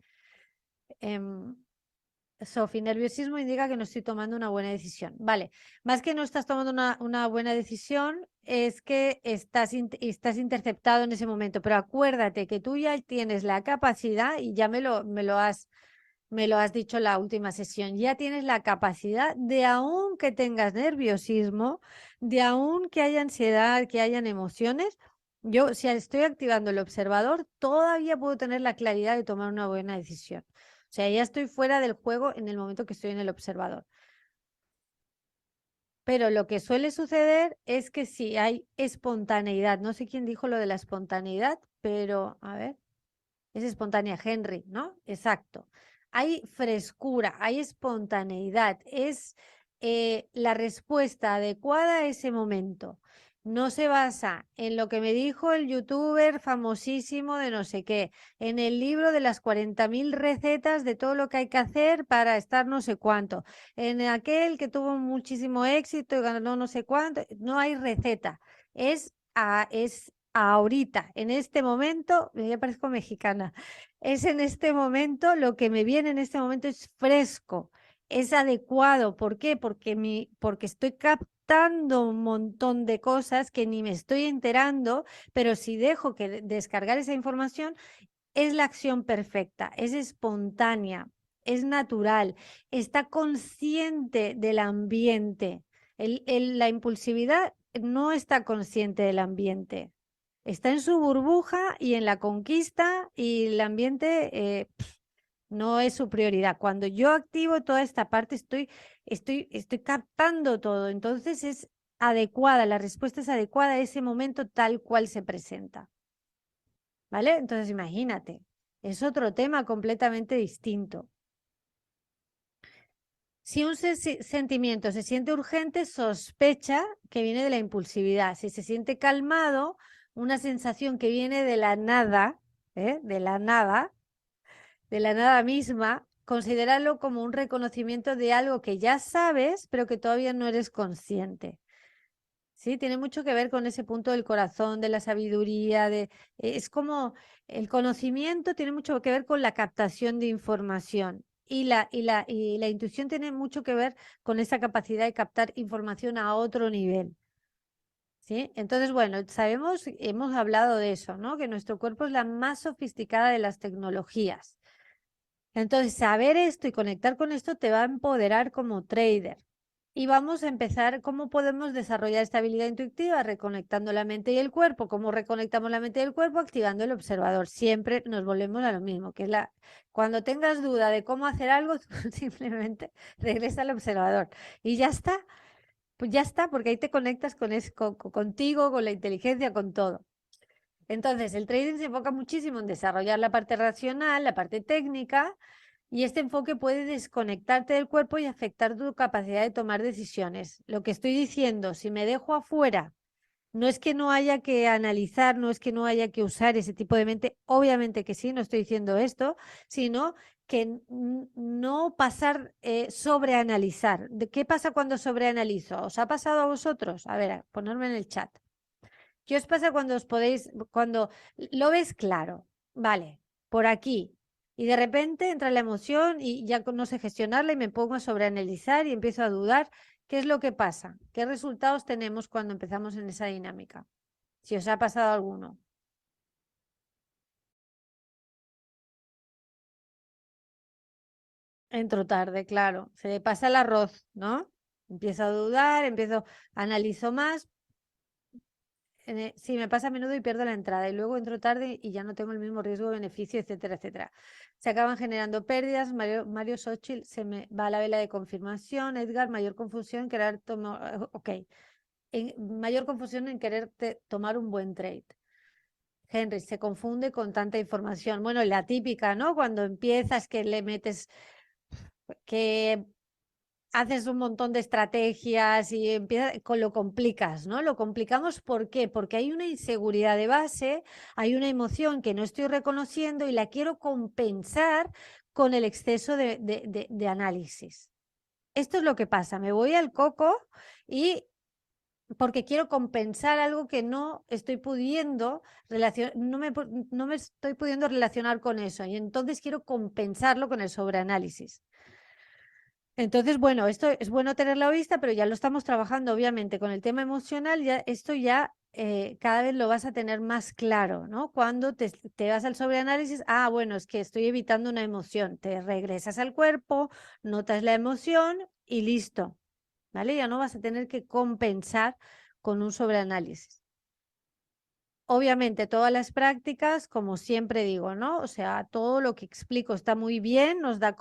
Sofi, nerviosismo indica que no estoy tomando una buena decisión. Vale, más que no estás tomando una buena decisión, es que estás interceptado en ese momento. Pero acuérdate que tú ya tienes la capacidad, y ya me lo has dicho en la última sesión, ya tienes la capacidad de, aun que tengas nerviosismo, de aun que haya ansiedad, que hayan emociones, yo si estoy activando el observador, todavía puedo tener la claridad de tomar una buena decisión. O sea, ya estoy fuera del juego en el momento que estoy en el observador. Pero lo que suele suceder es que si hay espontaneidad, no sé quién dijo lo de la espontaneidad, pero a ver. Es espontánea, Henry, ¿no? Exacto. Hay frescura, hay espontaneidad, es la respuesta adecuada a ese momento. No se basa en lo que me dijo el youtuber famosísimo de no sé qué, en el libro de las 40.000 recetas de todo lo que hay que hacer para estar no sé cuánto, en aquel que tuvo muchísimo éxito y ganó no sé cuánto. No hay receta, es ahorita, en este momento, ya parezco mexicana, es en este momento, lo que me viene en este momento es fresco, es adecuado. ¿Por qué? Porque estoy captando un montón de cosas que ni me estoy enterando, pero si dejo que descargar esa información, es la acción perfecta, es espontánea, es natural, está consciente del ambiente. La impulsividad no está consciente del ambiente. Está en su burbuja y en la conquista, y el ambiente no es su prioridad. Cuando yo activo toda esta parte, estoy captando todo. Entonces es adecuada, la respuesta es adecuada a ese momento tal cual se presenta. ¿Vale? Entonces imagínate, es otro tema completamente distinto. Si un sentimiento se siente urgente, sospecha que viene de la impulsividad. Si se siente calmado, una sensación que viene de la nada, de la nada misma, considéralo como un reconocimiento de algo que ya sabes, pero que todavía no eres consciente. Sí, tiene mucho que ver con ese punto del corazón, de la sabiduría, es como el conocimiento tiene mucho que ver con la captación de información, y la intuición tiene mucho que ver con esa capacidad de captar información a otro nivel. ¿Sí? Entonces, bueno, sabemos, hemos hablado de eso, ¿no? Que nuestro cuerpo es la más sofisticada de las tecnologías. Entonces, saber esto y conectar con esto te va a empoderar como trader. Y vamos a empezar cómo podemos desarrollar esta habilidad intuitiva, reconectando la mente y el cuerpo. ¿Cómo reconectamos la mente y el cuerpo? Activando el observador. Siempre nos volvemos a lo mismo, que es cuando tengas duda de cómo hacer algo, simplemente regresa al observador. Y ya está, pues ya está, porque ahí te conectas contigo, con la inteligencia, con todo. Entonces, el trading se enfoca muchísimo en desarrollar la parte racional, la parte técnica, y este enfoque puede desconectarte del cuerpo y afectar tu capacidad de tomar decisiones. Lo que estoy diciendo, si me dejo afuera, no es que no haya que analizar, no es que no haya que usar ese tipo de mente, obviamente que sí, no estoy diciendo esto, sino que no pasar sobreanalizar. ¿Qué pasa cuando sobreanalizo? ¿Os ha pasado a vosotros? A ver, ponerme en el chat. ¿Qué os pasa cuando lo ves claro? Vale, por aquí. Y de repente entra la emoción y ya no sé gestionarla y me pongo a sobreanalizar y empiezo a dudar. ¿Qué es lo que pasa? ¿Qué resultados tenemos cuando empezamos en esa dinámica? Si os ha pasado alguno. Entro tarde, claro. Se le pasa el arroz, ¿no? Empiezo a dudar, analizo más. Sí, me pasa a menudo y pierdo la entrada y luego entro tarde y ya no tengo el mismo riesgo-beneficio, etcétera, etcétera. Se acaban generando pérdidas. Mario Xochitl, se me va la vela de confirmación. Edgar, mayor confusión en querer tomar, ok, mayor confusión en querer tomar un buen trade. Henry, se confunde con tanta información. Bueno, la típica, ¿no? Cuando empiezas que le metes, que haces un montón de estrategias y lo complicas, ¿no? Lo complicamos, ¿por qué? Porque hay una inseguridad de base, hay una emoción que no estoy reconociendo y la quiero compensar con el exceso de análisis. Esto es lo que pasa, me voy al coco y porque quiero compensar algo que no estoy pudiendo no me estoy pudiendo relacionar con eso, y entonces quiero compensarlo con el sobreanálisis. Entonces, bueno, esto es bueno tenerlo a vista, pero ya lo estamos trabajando, obviamente, con el tema emocional. Esto ya cada vez lo vas a tener más claro, ¿no? Cuando te vas al sobreanálisis, bueno, es que estoy evitando una emoción. Te regresas al cuerpo, notas la emoción y listo, ¿vale? Ya no vas a tener que compensar con un sobreanálisis. Obviamente, todas las prácticas, como siempre digo, ¿no? O sea, todo lo que explico está muy bien, nos da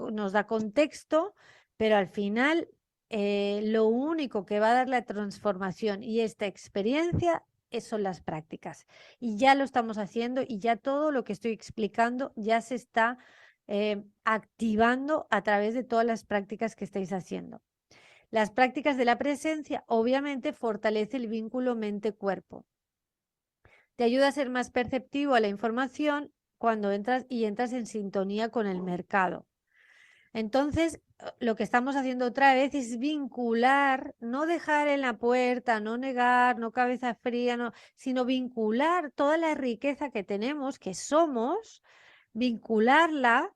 contexto, pero al final lo único que va a dar la transformación y esta experiencia son las prácticas. Y ya lo estamos haciendo y ya todo lo que estoy explicando ya se está activando a través de todas las prácticas que estáis haciendo. Las prácticas de la presencia, obviamente, fortalece el vínculo mente-cuerpo. Te ayuda a ser más perceptivo a la información cuando entras en sintonía con el mercado. Entonces, lo que estamos haciendo otra vez es vincular, no dejar en la puerta, no negar, no cabeza fría, no, sino vincular toda la riqueza que tenemos, que somos, vincularla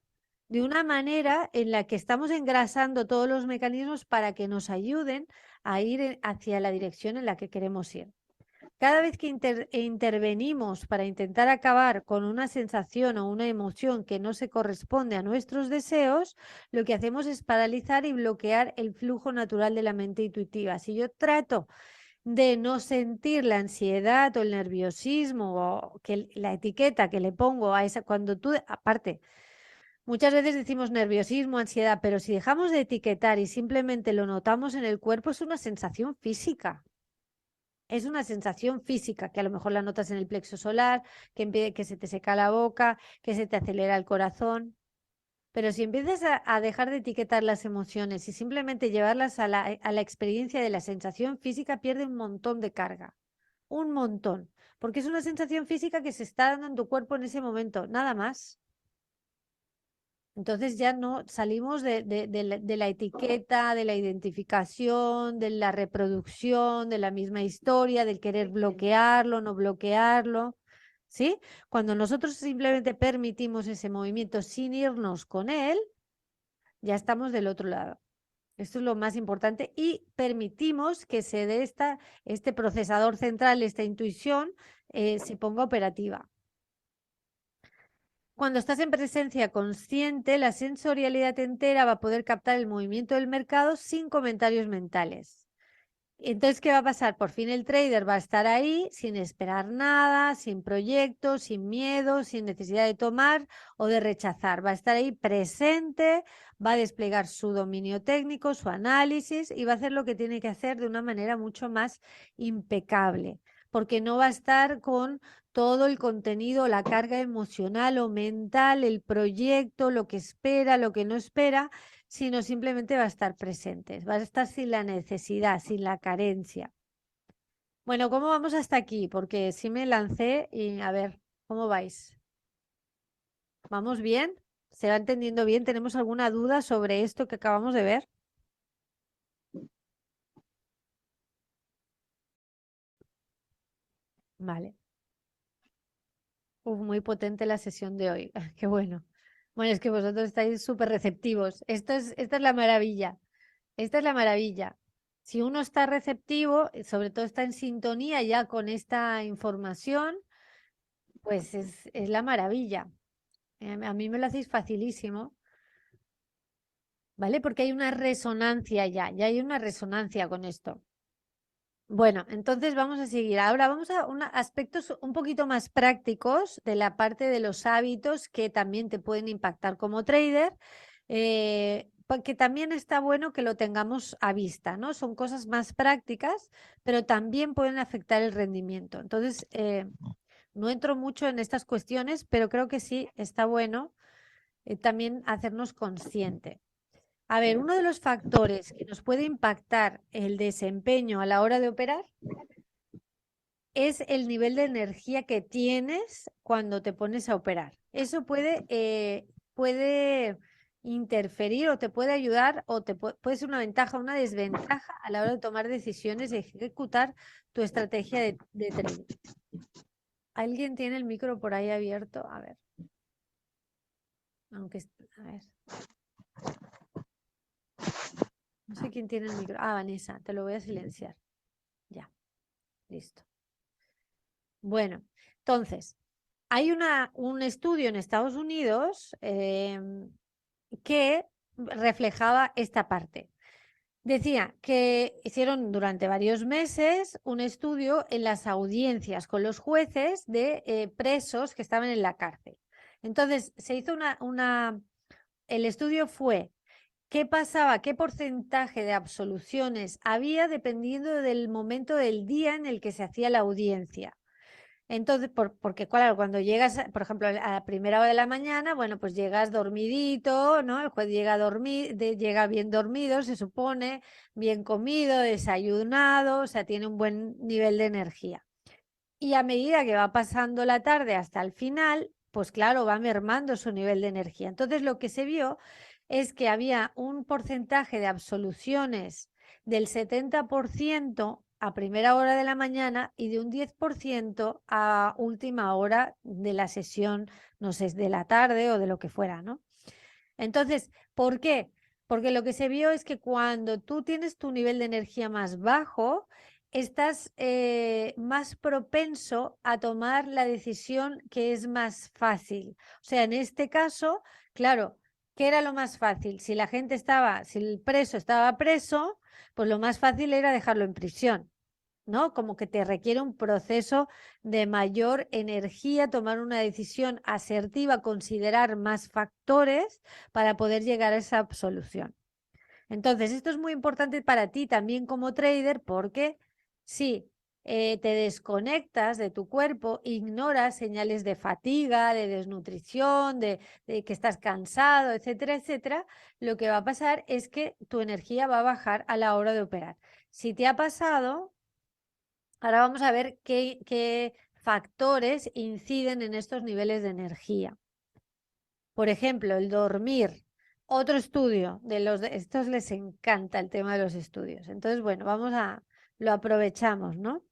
de una manera en la que estamos engrasando todos los mecanismos para que nos ayuden a ir hacia la dirección en la que queremos ir. Cada vez que intervenimos para intentar acabar con una sensación o una emoción que no se corresponde a nuestros deseos, lo que hacemos es paralizar y bloquear el flujo natural de la mente intuitiva. Si yo trato de no sentir la ansiedad o el nerviosismo o que la etiqueta que le pongo a esa, cuando tú, aparte, muchas veces decimos nerviosismo, ansiedad, pero si dejamos de etiquetar y simplemente lo notamos en el cuerpo, es una sensación física. Es una sensación física, que a lo mejor la notas en el plexo solar, que se te seca la boca, que se te acelera el corazón. Pero si empiezas a dejar de etiquetar las emociones y simplemente llevarlas a la experiencia de la sensación física, pierde un montón de carga. Un montón. Porque es una sensación física que se está dando en tu cuerpo en ese momento, nada más. Entonces ya no salimos de la etiqueta, de la identificación, de la reproducción, de la misma historia, del querer bloquearlo, no bloquearlo. ¿Sí? Cuando nosotros simplemente permitimos ese movimiento sin irnos con él, ya estamos del otro lado. Esto es lo más importante y permitimos que se dé este procesador central, esta intuición, se ponga operativa. Cuando estás en presencia consciente, la sensorialidad entera va a poder captar el movimiento del mercado sin comentarios mentales. Entonces, ¿qué va a pasar? Por fin el trader va a estar ahí sin esperar nada, sin proyectos, sin miedo, sin necesidad de tomar o de rechazar. Va a estar ahí presente, va a desplegar su dominio técnico, su análisis y va a hacer lo que tiene que hacer de una manera mucho más impecable, porque no va a estar con todo el contenido, la carga emocional o mental, el proyecto, lo que espera, lo que no espera, sino simplemente va a estar presente, va a estar sin la necesidad, sin la carencia. Bueno, ¿cómo vamos hasta aquí? Porque sí me lancé y a ver, ¿cómo vais? ¿Vamos bien? ¿Se va entendiendo bien? ¿Tenemos alguna duda sobre esto que acabamos de ver? Vale. Muy potente la sesión de hoy. Qué bueno. Bueno, es que vosotros estáis súper receptivos. Esta es la maravilla. Esta es la maravilla. Si uno está receptivo, sobre todo está en sintonía ya con esta información, pues es la maravilla. A mí me lo hacéis facilísimo, ¿vale? Porque hay una resonancia ya hay una resonancia con esto. Bueno, entonces vamos a seguir. Ahora vamos a aspectos un poquito más prácticos de la parte de los hábitos que también te pueden impactar como trader, porque también está bueno que lo tengamos a vista, ¿no? Son cosas más prácticas, pero también pueden afectar el rendimiento. Entonces, no entro mucho en estas cuestiones, pero creo que sí está bueno también hacernos consciente. A ver, uno de los factores que nos puede impactar el desempeño a la hora de operar es el nivel de energía que tienes cuando te pones a operar. Eso puede interferir o te puede ayudar o puede ser una ventaja o una desventaja a la hora de tomar decisiones y ejecutar tu estrategia de trading. ¿Alguien tiene el micro por ahí abierto? A ver. A ver. No sé quién tiene el micro. Ah, Vanessa, te lo voy a silenciar. Ya, listo. Bueno, entonces, hay un estudio en Estados Unidos que reflejaba esta parte. Decía que hicieron durante varios meses un estudio en las audiencias con los jueces de presos que estaban en la cárcel. Entonces, se hizo el estudio fue qué pasaba, qué porcentaje de absoluciones había dependiendo del momento del día en el que se hacía la audiencia. Entonces, porque claro, cuando llegas, por ejemplo, a la primera hora de la mañana, bueno, pues llegas dormidito, ¿no? El juez llega llega bien dormido, se supone, bien comido, desayunado, o sea, tiene un buen nivel de energía. Y a medida que va pasando la tarde hasta el final, pues claro, va mermando su nivel de energía. Entonces, lo que se vio es que había un porcentaje de absoluciones del 70% a primera hora de la mañana y de un 10% a última hora de la sesión, no sé, de la tarde o de lo que fuera, ¿no? Entonces, ¿por qué? Porque lo que se vio es que cuando tú tienes tu nivel de energía más bajo, estás más propenso a tomar la decisión que es más fácil. O sea, en este caso, claro, ¿qué era lo más fácil? Si la gente estaba, si el preso estaba preso, pues lo más fácil era dejarlo en prisión, ¿no? Como que te requiere un proceso de mayor energía, tomar una decisión asertiva, considerar más factores para poder llegar a esa absolución. Entonces, esto es muy importante para ti también como trader porque si te desconectas de tu cuerpo, ignoras señales de fatiga, de desnutrición, de que estás cansado, etcétera, etcétera, lo que va a pasar es que tu energía va a bajar a la hora de operar. Si te ha pasado, ahora vamos a ver qué factores inciden en estos niveles de energía. Por ejemplo, el dormir. Otro estudio estos les encanta el tema de los estudios. Entonces, bueno, lo aprovechamos, ¿no?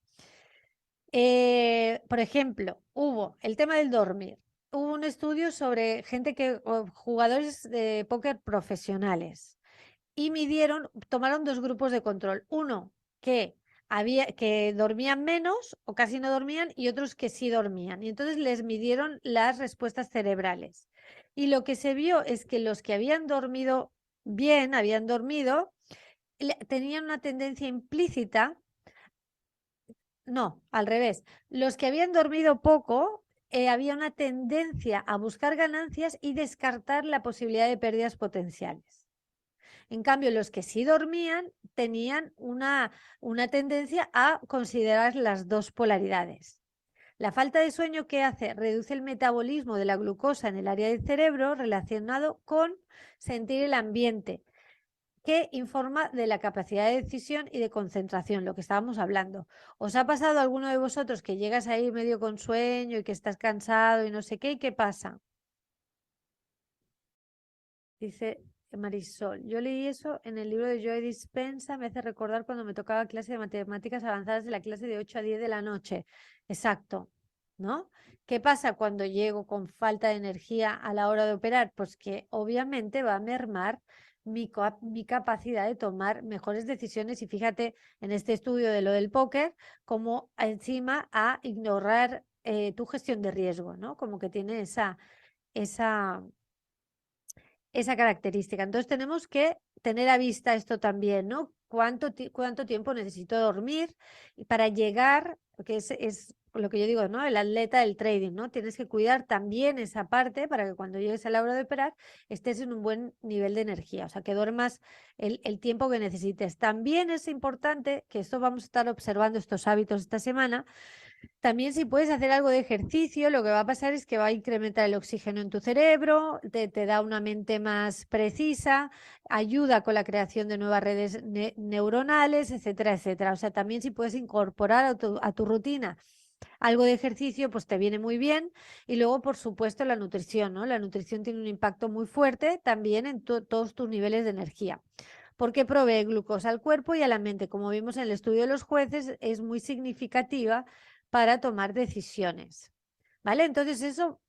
Por ejemplo, hubo el tema del dormir. Hubo un estudio sobre jugadores de póker profesionales y tomaron dos grupos de control. Uno que dormían menos o casi no dormían y otros que sí dormían. Y entonces les midieron las respuestas cerebrales. Y lo que se vio es que los que habían dormido bien, tenían una tendencia implícita, no, al revés, los que habían dormido poco, había una tendencia a buscar ganancias y descartar la posibilidad de pérdidas potenciales. En cambio, los que sí dormían tenían una tendencia a considerar las dos polaridades. La falta de sueño, ¿qué hace? Reduce el metabolismo de la glucosa en el área del cerebro relacionado con sentir el ambiente, que informa de la capacidad de decisión y de concentración, lo que estábamos hablando. ¿Os ha pasado a alguno de vosotros que llegas ahí medio con sueño y que estás cansado y no sé qué? ¿Y qué pasa? Dice Marisol, yo leí eso en el libro de Joe Dispenza, me hace recordar cuando me tocaba clase de matemáticas avanzadas de la clase de 8 a 10 de la noche. Exacto, ¿no? ¿Qué pasa cuando llego con falta de energía a la hora de operar? Pues que obviamente va a mermar mi capacidad de tomar mejores decisiones y fíjate en este estudio de lo del póker, como encima a ignorar tu gestión de riesgo, ¿no? Como que tiene esa esa característica. Entonces tenemos que tener a vista esto también, ¿no? ¿Cuánto tiempo necesito dormir para llegar? Porque es lo que yo digo, ¿no? El atleta del trading, ¿no? Tienes que cuidar también esa parte para que cuando llegues a la hora de operar estés en un buen nivel de energía, o sea, que duermas el tiempo que necesites. También es importante, que esto vamos a estar observando estos hábitos esta semana, también si puedes hacer algo de ejercicio, lo que va a pasar es que va a incrementar el oxígeno en tu cerebro, te da una mente más precisa, ayuda con la creación de nuevas redes neuronales, etcétera, etcétera. O sea, también si puedes incorporar a tu rutina algo de ejercicio, pues te viene muy bien. Y luego, por supuesto, la nutrición, ¿no? La nutrición tiene un impacto muy fuerte también en todos tus niveles de energía, porque provee glucosa al cuerpo y a la mente. Como vimos en el estudio de los jueces, es muy significativa para tomar decisiones. ¿Vale? Entonces eso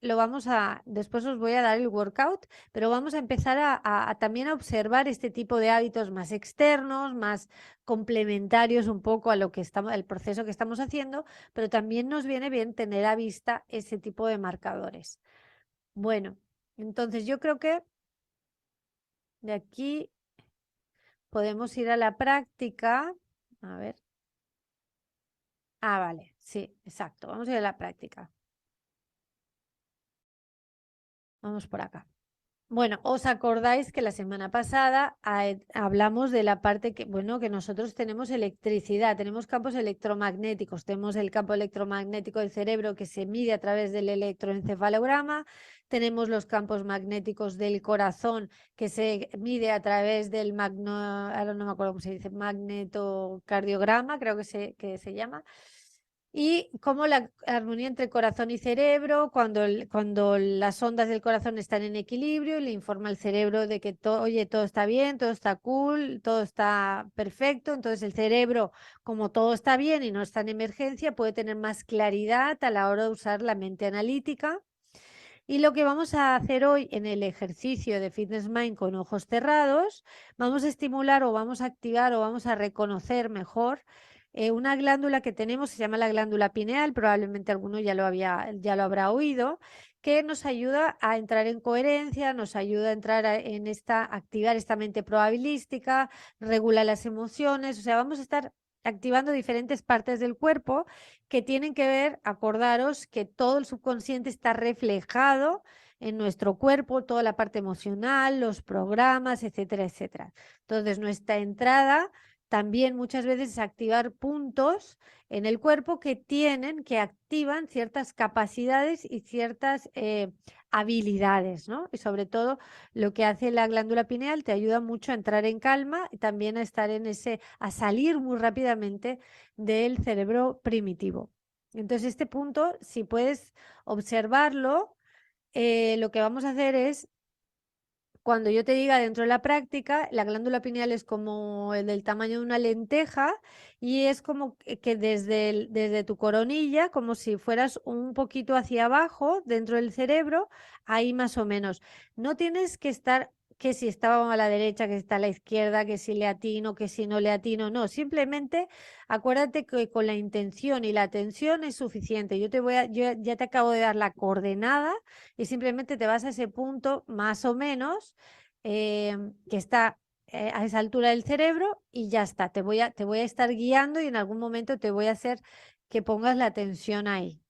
después os voy a dar el workout, pero vamos a empezar también a observar este tipo de hábitos más externos, más complementarios un poco a lo que el proceso que estamos haciendo, pero también nos viene bien tener a vista ese tipo de marcadores. Bueno, entonces yo creo que de aquí podemos ir a la práctica. A ver. Ah, vale, sí, exacto. Vamos a ir a la práctica. Vamos por acá. Bueno, ¿os acordáis que la semana pasada hablamos de la parte que nosotros tenemos electricidad, tenemos campos electromagnéticos, tenemos el campo electromagnético del cerebro que se mide a través del electroencefalograma, tenemos los campos magnéticos del corazón que se mide a través del ahora no me acuerdo cómo se dice, magnetocardiograma, creo que se llama. y cómo la armonía entre corazón y cerebro, cuando las ondas del corazón están en equilibrio, le informa al cerebro de que oye, todo está bien, todo está cool, todo está perfecto. Entonces el cerebro, como todo está bien y no está en emergencia, puede tener más claridad a la hora de usar la mente analítica. Y lo que vamos a hacer hoy en el ejercicio de Fitness Mind con ojos cerrados, vamos a estimular o vamos a activar o vamos a reconocer mejor una glándula que tenemos, se llama la glándula pineal, probablemente alguno ya lo habrá oído, que nos ayuda a entrar en coherencia, nos ayuda a entrar activar esta mente probabilística, regula las emociones, o sea, vamos a estar activando diferentes partes del cuerpo que tienen que ver, acordaros que todo el subconsciente está reflejado en nuestro cuerpo, toda la parte emocional, los programas, etcétera, etcétera. Entonces, nuestra entrada también muchas veces es activar puntos en el cuerpo que activan ciertas capacidades y ciertas habilidades, ¿no? Y sobre todo lo que hace la glándula pineal te ayuda mucho a entrar en calma y también a estar a salir muy rápidamente del cerebro primitivo. Entonces, este punto, si puedes observarlo, lo que vamos a hacer es, cuando yo te diga dentro de la práctica, la glándula pineal es como el del tamaño de una lenteja y es como que desde tu coronilla, como si fueras un poquito hacia abajo dentro del cerebro, ahí más o menos. No tienes que estar que si estaba a la derecha, que si está a la izquierda, que si le atino, que si no le atino, no, simplemente acuérdate que con la intención y la atención es suficiente. Yo ya te acabo de dar la coordenada y simplemente te vas a ese punto más o menos que está a esa altura del cerebro y ya está. Te voy a estar guiando y en algún momento te voy a hacer que pongas la atención ahí,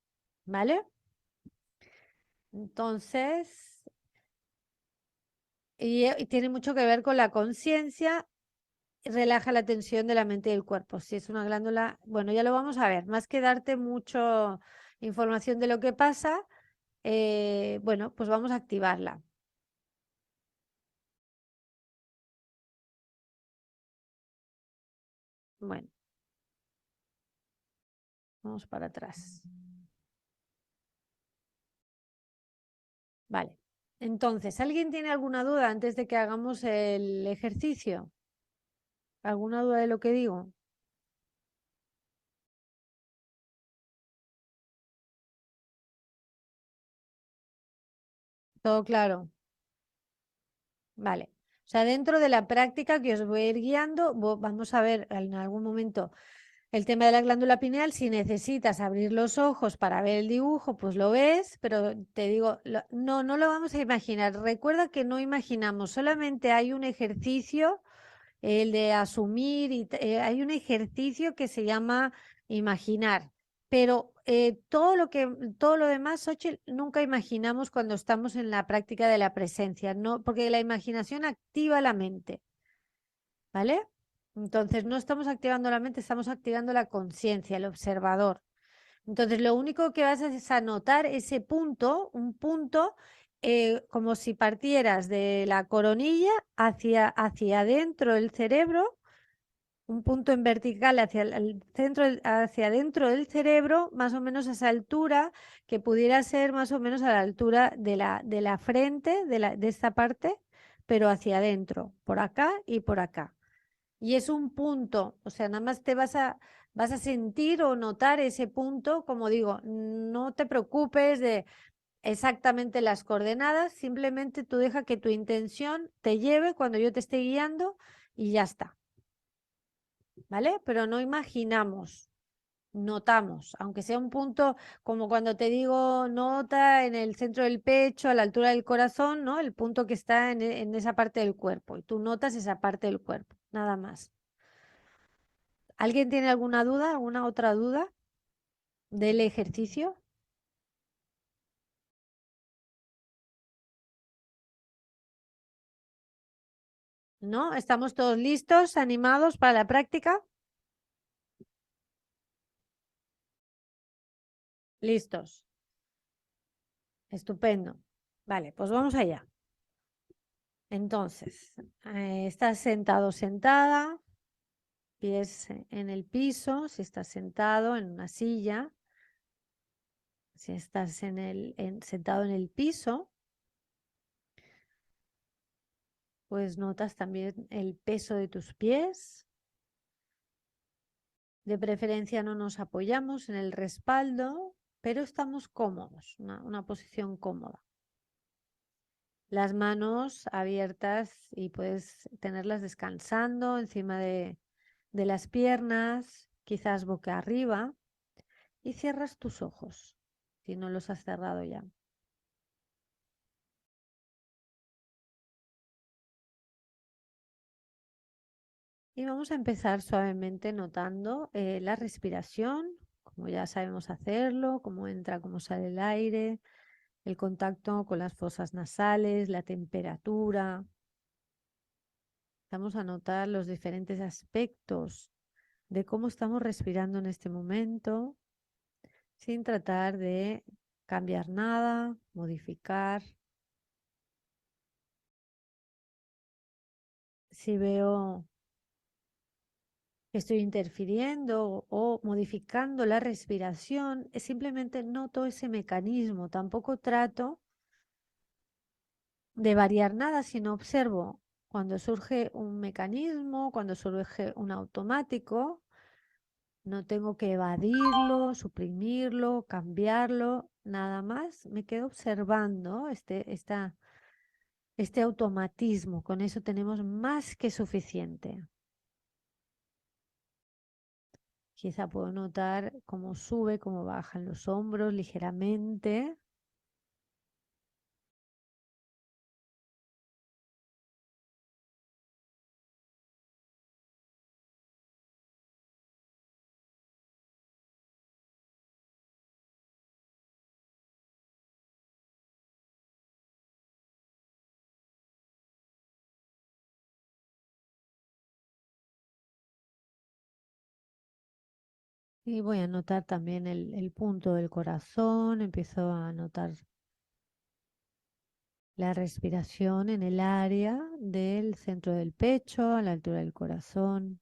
¿vale? Entonces, y tiene mucho que ver con la conciencia. Relaja la tensión de la mente y del cuerpo. Si es una glándula, bueno, ya lo vamos a ver. Más que darte mucha información de lo que pasa, bueno, pues vamos a activarla. Bueno, vamos para atrás. Vale. Entonces, ¿alguien tiene alguna duda antes de que hagamos el ejercicio? ¿Alguna duda de lo que digo? Todo claro. Vale. O sea, dentro de la práctica que os voy a ir guiando, vamos a ver en algún momento el tema de la glándula pineal. Si necesitas abrir los ojos para ver el dibujo, pues lo ves, pero te digo, no, no lo vamos a imaginar. Recuerda que no imaginamos, solamente hay un ejercicio, el de asumir, hay un ejercicio que se llama imaginar, pero todo lo demás, Xochitl, nunca imaginamos cuando estamos en la práctica de la presencia, no, porque la imaginación activa la mente, ¿vale? Entonces no estamos activando la mente, estamos activando la conciencia, el observador. Entonces, lo único que vas a hacer es anotar ese punto, un punto, como si partieras de la coronilla hacia adentro del cerebro, un punto en vertical hacia el centro, hacia adentro del cerebro, más o menos a esa altura, que pudiera ser más o menos a la altura de la frente, de esta parte, pero hacia adentro, por acá y por acá. Y es un punto, o sea, nada más vas a sentir o notar ese punto, como digo, no te preocupes de exactamente las coordenadas, simplemente tú deja que tu intención te lleve cuando yo te esté guiando y ya está, ¿vale? Pero no imaginamos, notamos, aunque sea un punto como cuando te digo nota en el centro del pecho, a la altura del corazón, ¿no? El punto que está en esa parte del cuerpo y tú notas esa parte del cuerpo, nada más. ¿Alguien tiene alguna duda, alguna otra duda del ejercicio? ¿No? ¿Estamos todos listos, animados para la práctica? Listos. Estupendo. Vale, pues vamos allá. Entonces, estás sentado, sentada, pies en el piso, si estás sentado en una silla. Si estás sentado en el piso, pues notas también el peso de tus pies. De preferencia no nos apoyamos en el respaldo, pero estamos cómodos, una posición cómoda. Las manos abiertas y puedes tenerlas descansando encima de las piernas, quizás boca arriba, y cierras tus ojos, si no los has cerrado ya. Y vamos a empezar suavemente notando la respiración, como ya sabemos hacerlo, cómo entra, cómo sale el aire, el contacto con las fosas nasales, la temperatura. Vamos a notar los diferentes aspectos de cómo estamos respirando en este momento, sin tratar de cambiar nada, modificar. Si veo que estoy interfiriendo o modificando la respiración, simplemente noto ese mecanismo. Tampoco trato de variar nada, sino observo cuando surge un mecanismo, cuando surge un automático. No tengo que evadirlo, suprimirlo, cambiarlo, nada más. Me quedo observando este automatismo. Con eso tenemos más que suficiente. Quizá puedo notar cómo sube, cómo bajan los hombros ligeramente. Y voy a notar también el punto del corazón. Empiezo a notar la respiración en el área del centro del pecho, a la altura del corazón,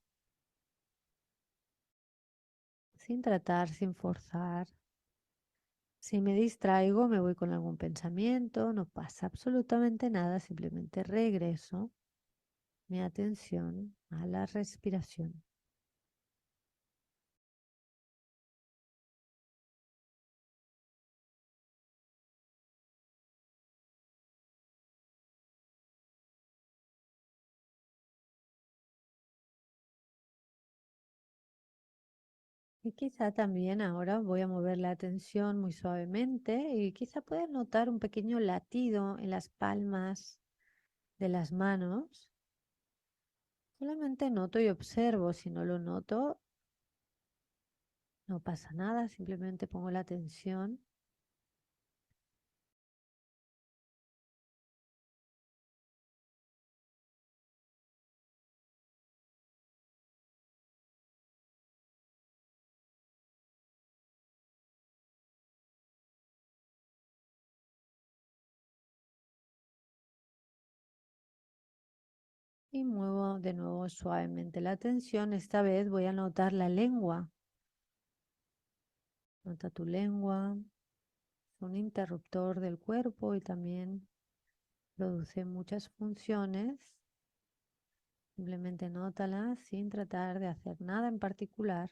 sin tratar, sin forzar. Si me distraigo, me voy con algún pensamiento, no pasa absolutamente nada, simplemente regreso mi atención a la respiración. Y quizá también ahora voy a mover la atención muy suavemente y quizá puedas notar un pequeño latido en las palmas de las manos. Solamente noto y observo. Si no lo noto, no pasa nada, simplemente pongo la atención. Y muevo de nuevo suavemente la atención. Esta vez voy a notar la lengua. Nota tu lengua. Es un interruptor del cuerpo y también produce muchas funciones. Simplemente nótala sin tratar de hacer nada en particular.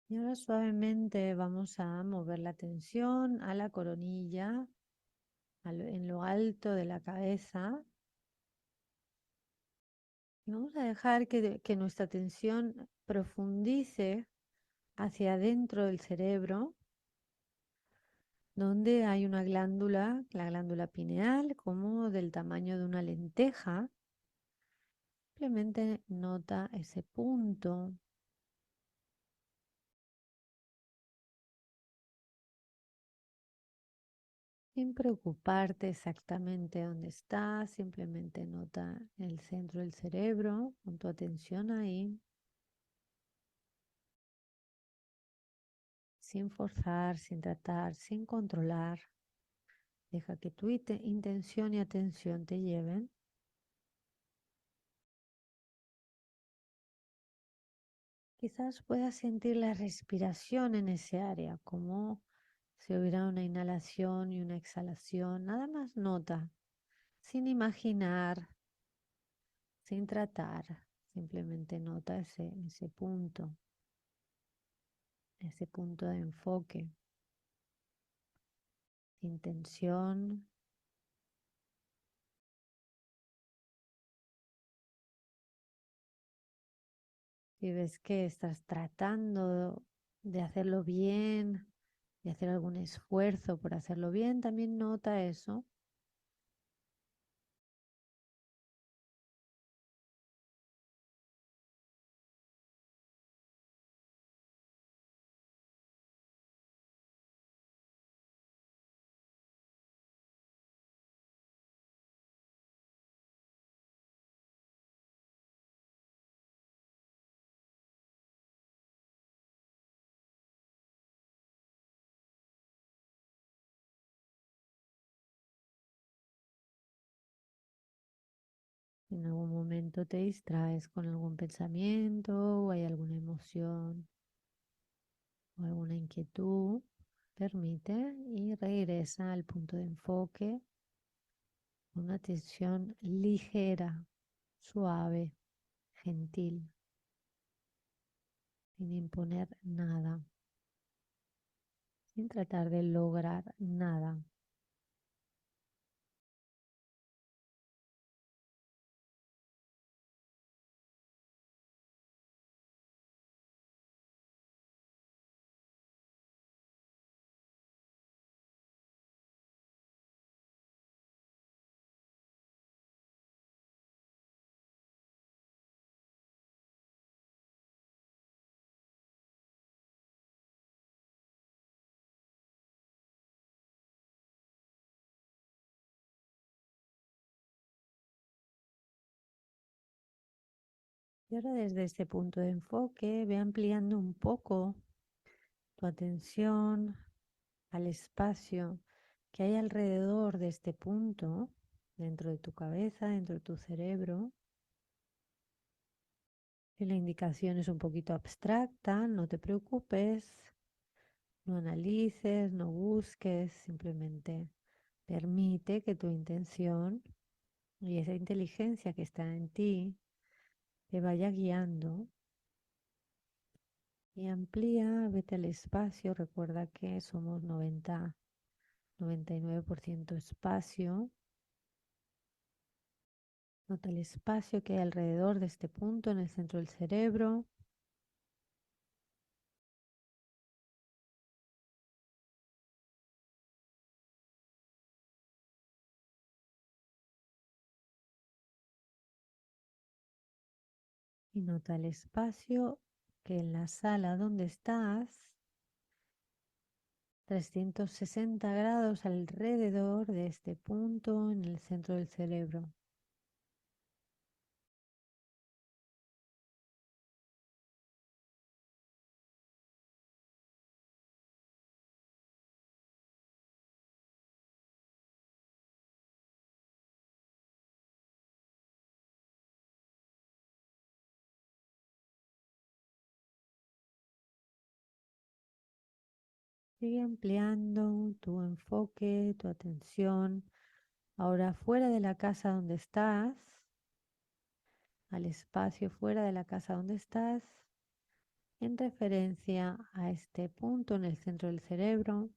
Y ahora suavemente vamos a mover la atención a la coronilla, en lo alto de la cabeza. Y vamos a dejar que nuestra atención profundice hacia adentro del cerebro, donde hay una glándula, la glándula pineal, como del tamaño de una lenteja. Simplemente nota ese punto. sin preocuparte exactamente dónde estás, simplemente nota el centro del cerebro, con tu atención ahí, sin forzar, sin tratar, sin controlar. Deja que tu intención y atención te lleven. Quizás puedas sentir la respiración en ese área, como si hubiera una inhalación y una exhalación. Nada más nota, sin imaginar, sin tratar. Simplemente nota ese punto de enfoque, intención. Si ves que estás tratando de hacerlo bien, de hacer algún esfuerzo por hacerlo bien, también nota eso. Si en algún momento te distraes con algún pensamiento o hay alguna emoción o alguna inquietud, permite y regresa al punto de enfoque con una atención ligera, suave, gentil, sin imponer nada, sin tratar de lograr nada. Y ahora desde este punto de enfoque ve ampliando un poco tu atención al espacio que hay alrededor de este punto, dentro de tu cabeza, dentro de tu cerebro. Si la indicación es un poquito abstracta, no te preocupes, no analices, no busques, simplemente permite que tu intención y esa inteligencia que está en ti te vaya guiando y amplía, vete al espacio, recuerda que somos 99% espacio. Nota el espacio que hay alrededor de este punto en el centro del cerebro. Y nota el espacio que en la sala donde estás, 360 grados alrededor de este punto en el centro del cerebro. Sigue ampliando tu enfoque, tu atención, ahora fuera de la casa donde estás, al espacio fuera de la casa donde estás, en referencia a este punto en el centro del cerebro,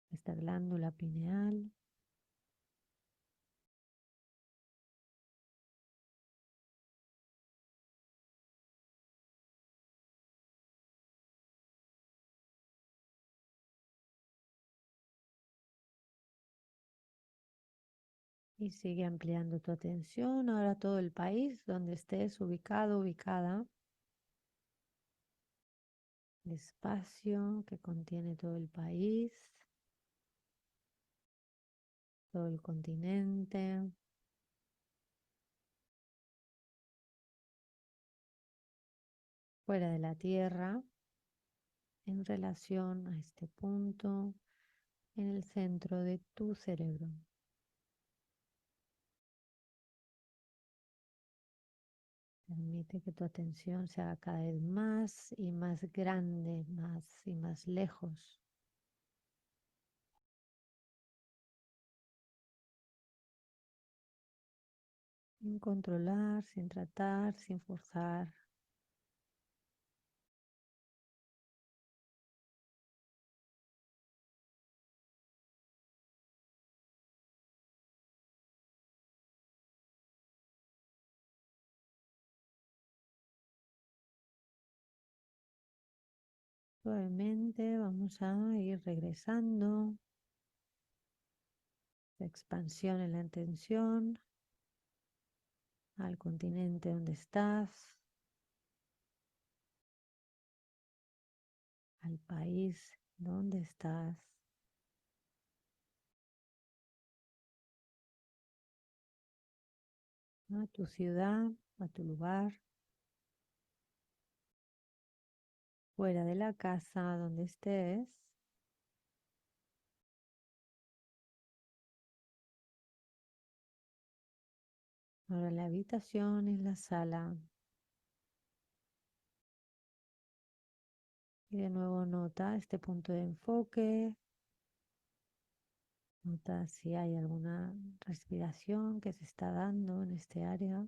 esta glándula pineal. Y sigue ampliando tu atención ahora a todo el país donde estés ubicado, ubicada. El espacio que contiene todo el país. todo el continente, fuera de la Tierra, en relación a este punto en el centro de tu cerebro. Permite que tu atención se haga cada vez más y más grande, más y más lejos. Sin controlar, sin tratar, sin forzar. Suavemente vamos a ir regresando. La expansión en la atención al continente donde estás, al país donde estás, a tu ciudad, a tu lugar, fuera de la casa donde estés. Ahora la habitación y la sala. Y de nuevo nota este punto de enfoque. Nota si hay alguna respiración que se está dando en este área.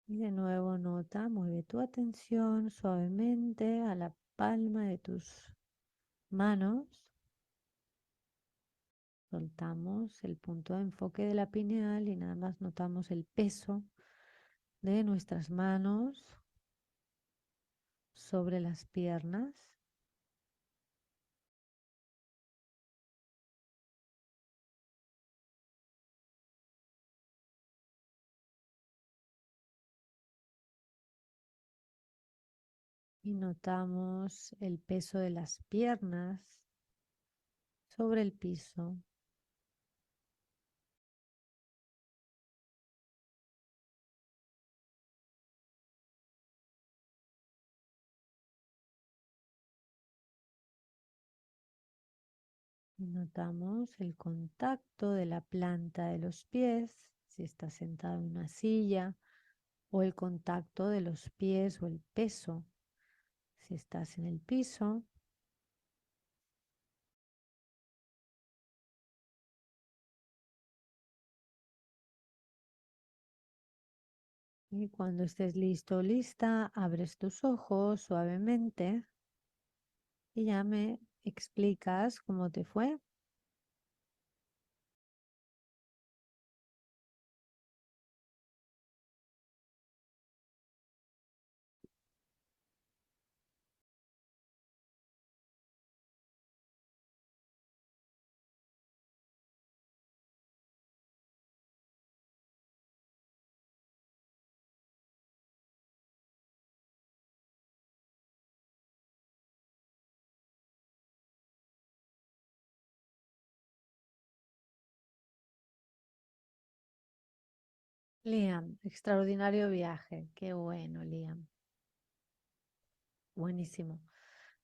Y de nuevo nota, mueve tu atención suavemente a la palma de tus manos. Soltamos el punto de enfoque de la pineal y nada más notamos el peso de nuestras manos sobre las piernas. Y notamos el peso de las piernas sobre el piso. Y notamos el contacto de la planta de los pies, si estás sentado en una silla, o el contacto de los pies o el peso, si estás en el piso. Y cuando estés listo o lista, abres tus ojos suavemente y ya me explicas cómo te fue. Liam, extraordinario viaje. Qué bueno, Liam. Buenísimo.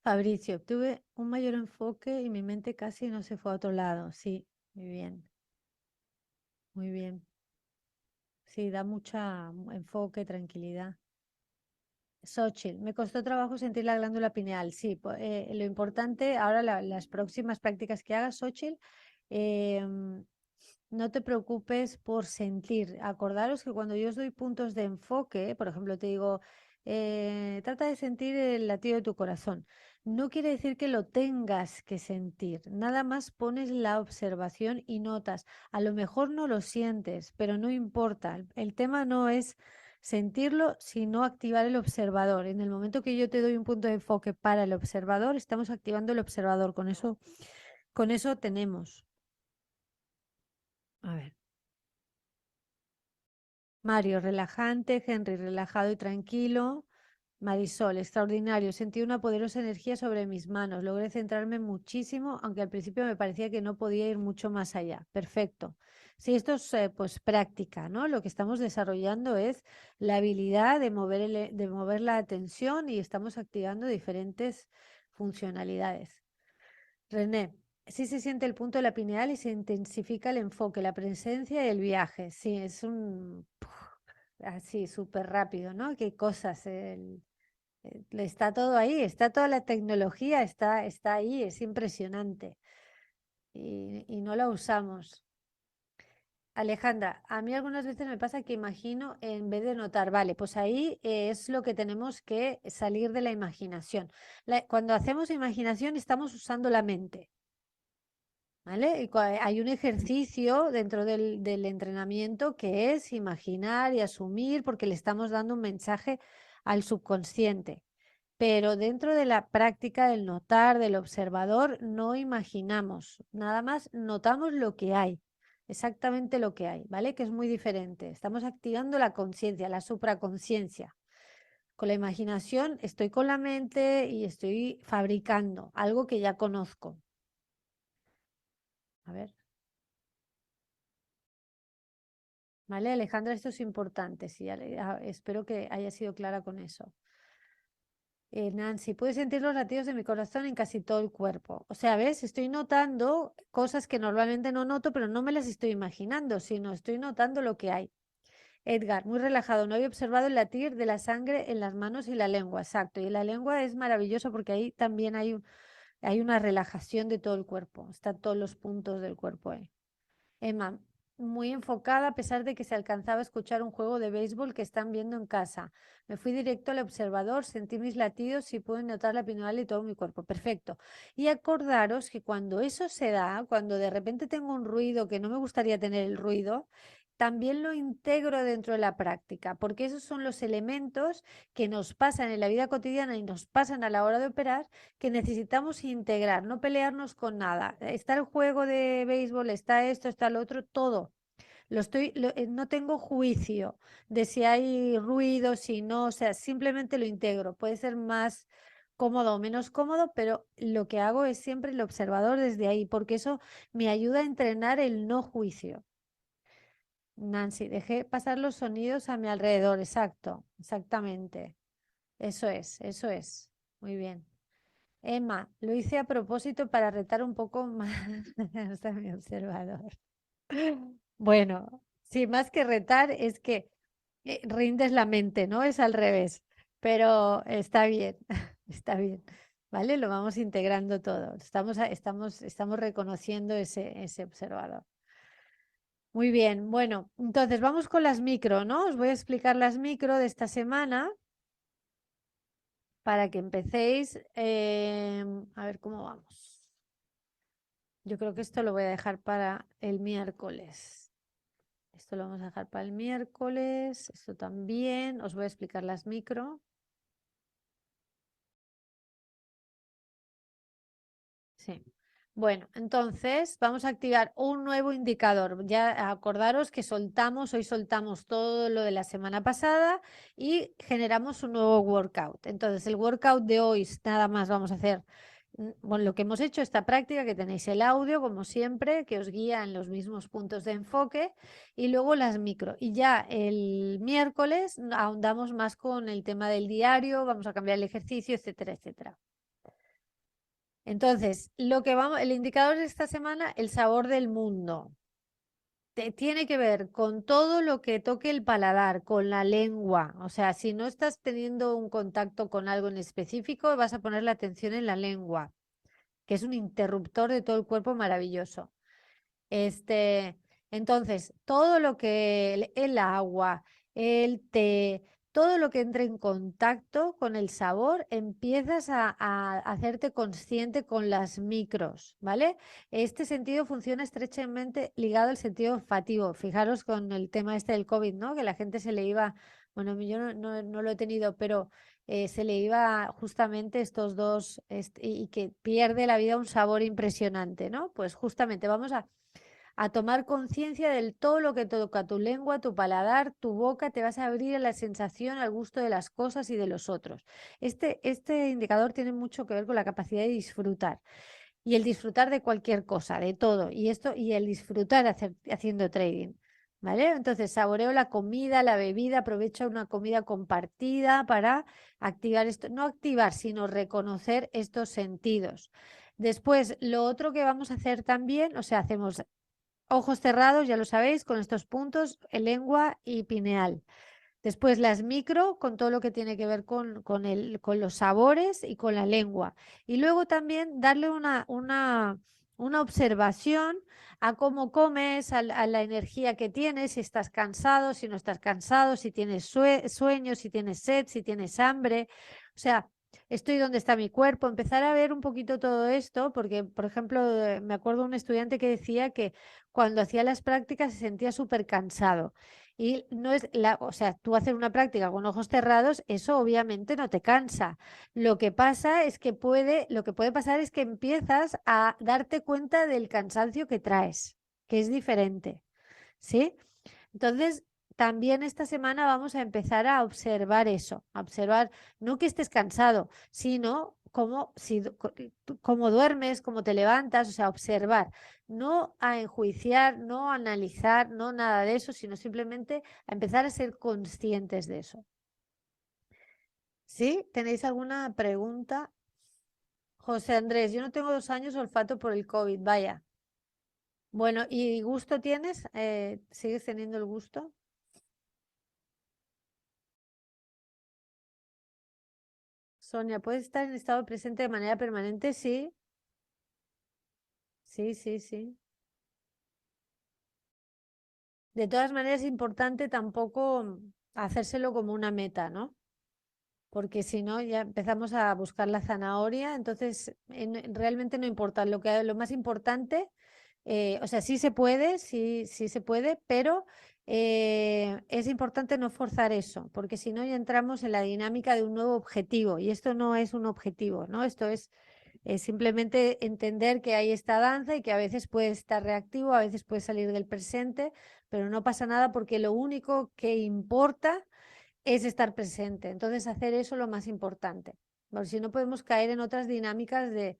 Fabricio, obtuve un mayor enfoque y mi mente casi no se fue a otro lado. Sí, muy bien, muy bien. Sí, da mucha enfoque, tranquilidad. Xochitl, me costó trabajo sentir la glándula pineal. Sí, lo importante, ahora las próximas prácticas que hagas, Xochitl, em, no te preocupes por sentir. Acordaros que cuando yo os doy puntos de enfoque, por ejemplo, te digo, trata de sentir el latido de tu corazón. No quiere decir que lo tengas que sentir. Nada más pones la observación y notas. A lo mejor no lo sientes, pero no importa. El tema no es sentirlo, sino activar el observador. En el momento que yo te doy un punto de enfoque para el observador, estamos activando el observador. Con eso tenemos. A ver. Mario, relajante. Henry, relajado y tranquilo. Marisol, extraordinario. Sentí una poderosa energía sobre mis manos. Logré centrarme muchísimo, aunque al principio me parecía que no podía ir mucho más allá. Perfecto. Sí, esto es pues práctica, ¿no? Lo que estamos desarrollando es la habilidad de mover, de mover la atención y estamos activando diferentes funcionalidades. René, sí se siente el punto de la pineal y se intensifica el enfoque, la presencia y el viaje. Sí, es un así súper rápido, ¿no? Qué cosas. Está todo ahí, está toda la tecnología, está ahí, es impresionante. Y no la usamos. Alejandra, a mí algunas veces me pasa que imagino en vez de notar, vale, pues ahí es lo que tenemos que salir de la imaginación. Cuando hacemos imaginación estamos usando la mente, ¿vale? Y hay un ejercicio dentro del entrenamiento que es imaginar y asumir porque le estamos dando un mensaje al subconsciente. Pero dentro de la práctica del notar, del observador, no imaginamos, nada más notamos lo que hay, exactamente lo que hay, ¿vale? Que es muy diferente. Estamos activando la conciencia, la supraconciencia. Con la imaginación estoy con la mente y estoy fabricando algo que ya conozco. A ver, ¿vale, Alejandra? Esto es importante, sí, espero que haya sido clara con eso. Nancy, puedes sentir los latidos de mi corazón en casi todo el cuerpo. O sea, ¿ves? Estoy notando cosas que normalmente no noto, pero no me las estoy imaginando, sino estoy notando lo que hay. Edgar, muy relajado. No había observado el latir de la sangre en las manos y la lengua. Exacto. Y la lengua es maravilloso porque ahí también hay una relajación de todo el cuerpo. Están todos los puntos del cuerpo ahí. Emma, muy enfocada a pesar de que se alcanzaba a escuchar un juego de béisbol que están viendo en casa. Me fui directo al observador, sentí mis latidos y pude notar la pineal y todo mi cuerpo. Perfecto. Y acordaros que cuando eso se da, cuando de repente tengo un ruido que no me gustaría tener el ruido, también lo integro dentro de la práctica, porque esos son los elementos que nos pasan en la vida cotidiana y nos pasan a la hora de operar que necesitamos integrar, no pelearnos con nada. Está el juego de béisbol, está esto, está lo otro, todo. No tengo juicio de si hay ruido, si no, o sea, simplemente lo integro. Puede ser más cómodo o menos cómodo, pero lo que hago es siempre el observador desde ahí, porque eso me ayuda a entrenar el no juicio. Nancy, dejé pasar los sonidos a mi alrededor, exacto, exactamente. Eso es, eso es. Muy bien. Emma, lo hice a propósito para retar un poco más hasta mi observador. Bueno, sí, más que retar es que rindes la mente, ¿no? Es al revés, pero está bien, está bien, ¿vale? Lo vamos integrando todo. Estamos reconociendo ese observador. Muy bien, bueno, entonces vamos con las micro, ¿no? Os voy a explicar las micro de esta semana para que empecéis. A ver cómo vamos. Yo creo que esto lo voy a dejar para el miércoles. Esto lo vamos a dejar para el miércoles. Esto también. Os voy a explicar las micro. Sí. Bueno, entonces vamos a activar un nuevo indicador. Ya acordaros que hoy soltamos todo lo de la semana pasada y generamos un nuevo workout. Entonces, el workout de hoy, nada más vamos a hacer, bueno, lo que hemos hecho, esta práctica, que tenéis el audio, como siempre, que os guía en los mismos puntos de enfoque, y luego las micro. Y ya el miércoles ahondamos más con el tema del diario, vamos a cambiar el ejercicio, etcétera, etcétera. Entonces, el indicador de esta semana, el sabor del mundo. Tiene que ver con todo lo que toque el paladar, con la lengua. O sea, si no estás teniendo un contacto con algo en específico, vas a poner la atención en la lengua, que es un interruptor de todo el cuerpo maravilloso. Este, entonces, todo lo que el agua, el té, todo lo que entre en contacto con el sabor, empiezas a hacerte consciente con las micros, ¿vale? Este sentido funciona estrechamente ligado al sentido olfativo. Fijaros con el tema este del COVID, ¿no? Que la gente se le iba, bueno, yo no lo he tenido, pero se le iba justamente estos dos y que pierde la vida un sabor impresionante, ¿no? Pues justamente vamos a tomar conciencia de todo lo que toca tu lengua, tu paladar, tu boca, te vas a abrir a la sensación, al gusto de las cosas y de los otros. Este indicador tiene mucho que ver con la capacidad de disfrutar y el disfrutar de cualquier cosa, de todo, y el disfrutar haciendo trading. ¿Vale? Entonces saboreo la comida, la bebida, aprovecho una comida compartida para activar esto, no activar, sino reconocer estos sentidos. Después, lo otro que vamos a hacer también, o sea, hacemos ojos cerrados, ya lo sabéis, con estos puntos, lengua y pineal. Después las micro, con todo lo que tiene que ver con los sabores y con la lengua. Y luego también darle una observación a cómo comes, a la energía que tienes, si estás cansado, si no estás cansado, si tienes sueño, si tienes sed, si tienes hambre. O sea, estoy donde está mi cuerpo. Empezar a ver un poquito todo esto, porque, por ejemplo, me acuerdo de un estudiante que decía que cuando hacía las prácticas se sentía súper cansado. Y no es o sea, tú hacer una práctica con ojos cerrados, eso obviamente no te cansa. Lo que pasa es que lo que puede pasar es que empiezas a darte cuenta del cansancio que traes, que es diferente, ¿sí? Entonces, también esta semana vamos a empezar a observar eso, a observar no que estés cansado, sino cómo duermes, cómo te levantas, o sea, observar, no a enjuiciar, no a analizar, no nada de eso, sino simplemente a empezar a ser conscientes de eso. ¿Sí? ¿Tenéis alguna pregunta? José Andrés, yo no tengo 2 años olfato por el COVID, vaya. Bueno, ¿y gusto tienes? ¿Sigues teniendo el gusto? Sonia, ¿puedes estar en estado presente de manera permanente? Sí, sí, sí, sí. De todas maneras, es importante tampoco hacérselo como una meta, ¿no? Porque si no, ya empezamos a buscar la zanahoria, entonces realmente no importa. Lo más importante, o sea, sí se puede, sí, sí se puede, pero es importante no forzar eso, porque si no ya entramos en la dinámica de un nuevo objetivo y esto no es un objetivo, ¿no? Esto es simplemente entender que hay esta danza y que a veces puede estar reactivo, a veces puede salir del presente, pero no pasa nada porque lo único que importa es estar presente. Entonces, hacer eso lo más importante. Porque si no, podemos caer en otras dinámicas de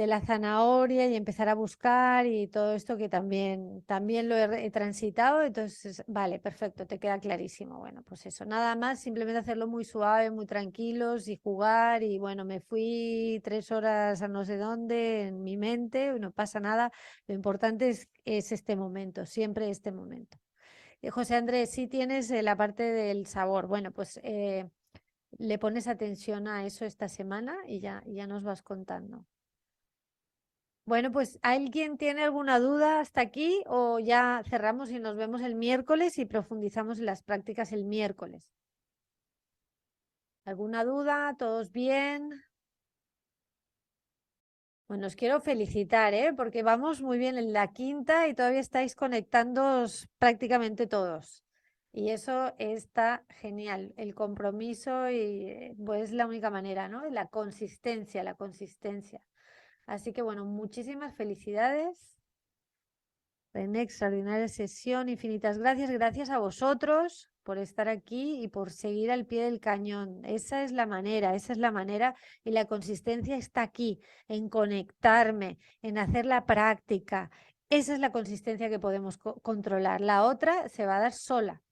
la zanahoria y empezar a buscar y todo esto que también lo he transitado. Entonces, vale, perfecto, te queda clarísimo. Bueno, pues eso, nada más, simplemente hacerlo muy suave, muy tranquilos y jugar. Y bueno, me fui 3 horas a no sé dónde en mi mente, no pasa nada. Lo importante es este momento, siempre este momento. José Andrés, sí tienes la parte del sabor. Bueno, pues le pones atención a eso esta semana y ya nos vas contando. Bueno, pues ¿alguien tiene alguna duda hasta aquí o ya cerramos y nos vemos el miércoles y profundizamos en las prácticas el miércoles? ¿Alguna duda? ¿Todos bien? Bueno, os quiero felicitar, ¿eh? Porque vamos muy bien en la quinta y todavía estáis conectándoos prácticamente todos. Y eso está genial. El compromiso y pues la única manera, ¿no? La consistencia, la consistencia. Así que bueno, muchísimas felicidades. René, extraordinaria sesión, infinitas gracias. Gracias a vosotros por estar aquí y por seguir al pie del cañón. Esa es la manera y la consistencia está aquí, en conectarme, en hacer la práctica. Esa es la consistencia que podemos controlar. La otra se va a dar sola,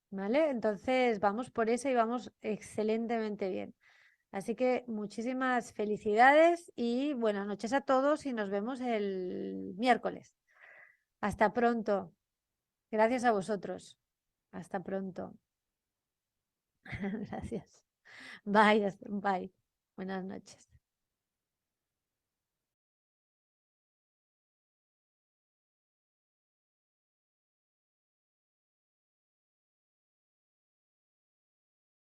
¿vale? Entonces vamos por esa y vamos excelentemente bien. Así que muchísimas felicidades y buenas noches a todos y nos vemos el miércoles. Hasta pronto. Gracias a vosotros. Hasta pronto. Gracias. Bye, bye. Buenas noches.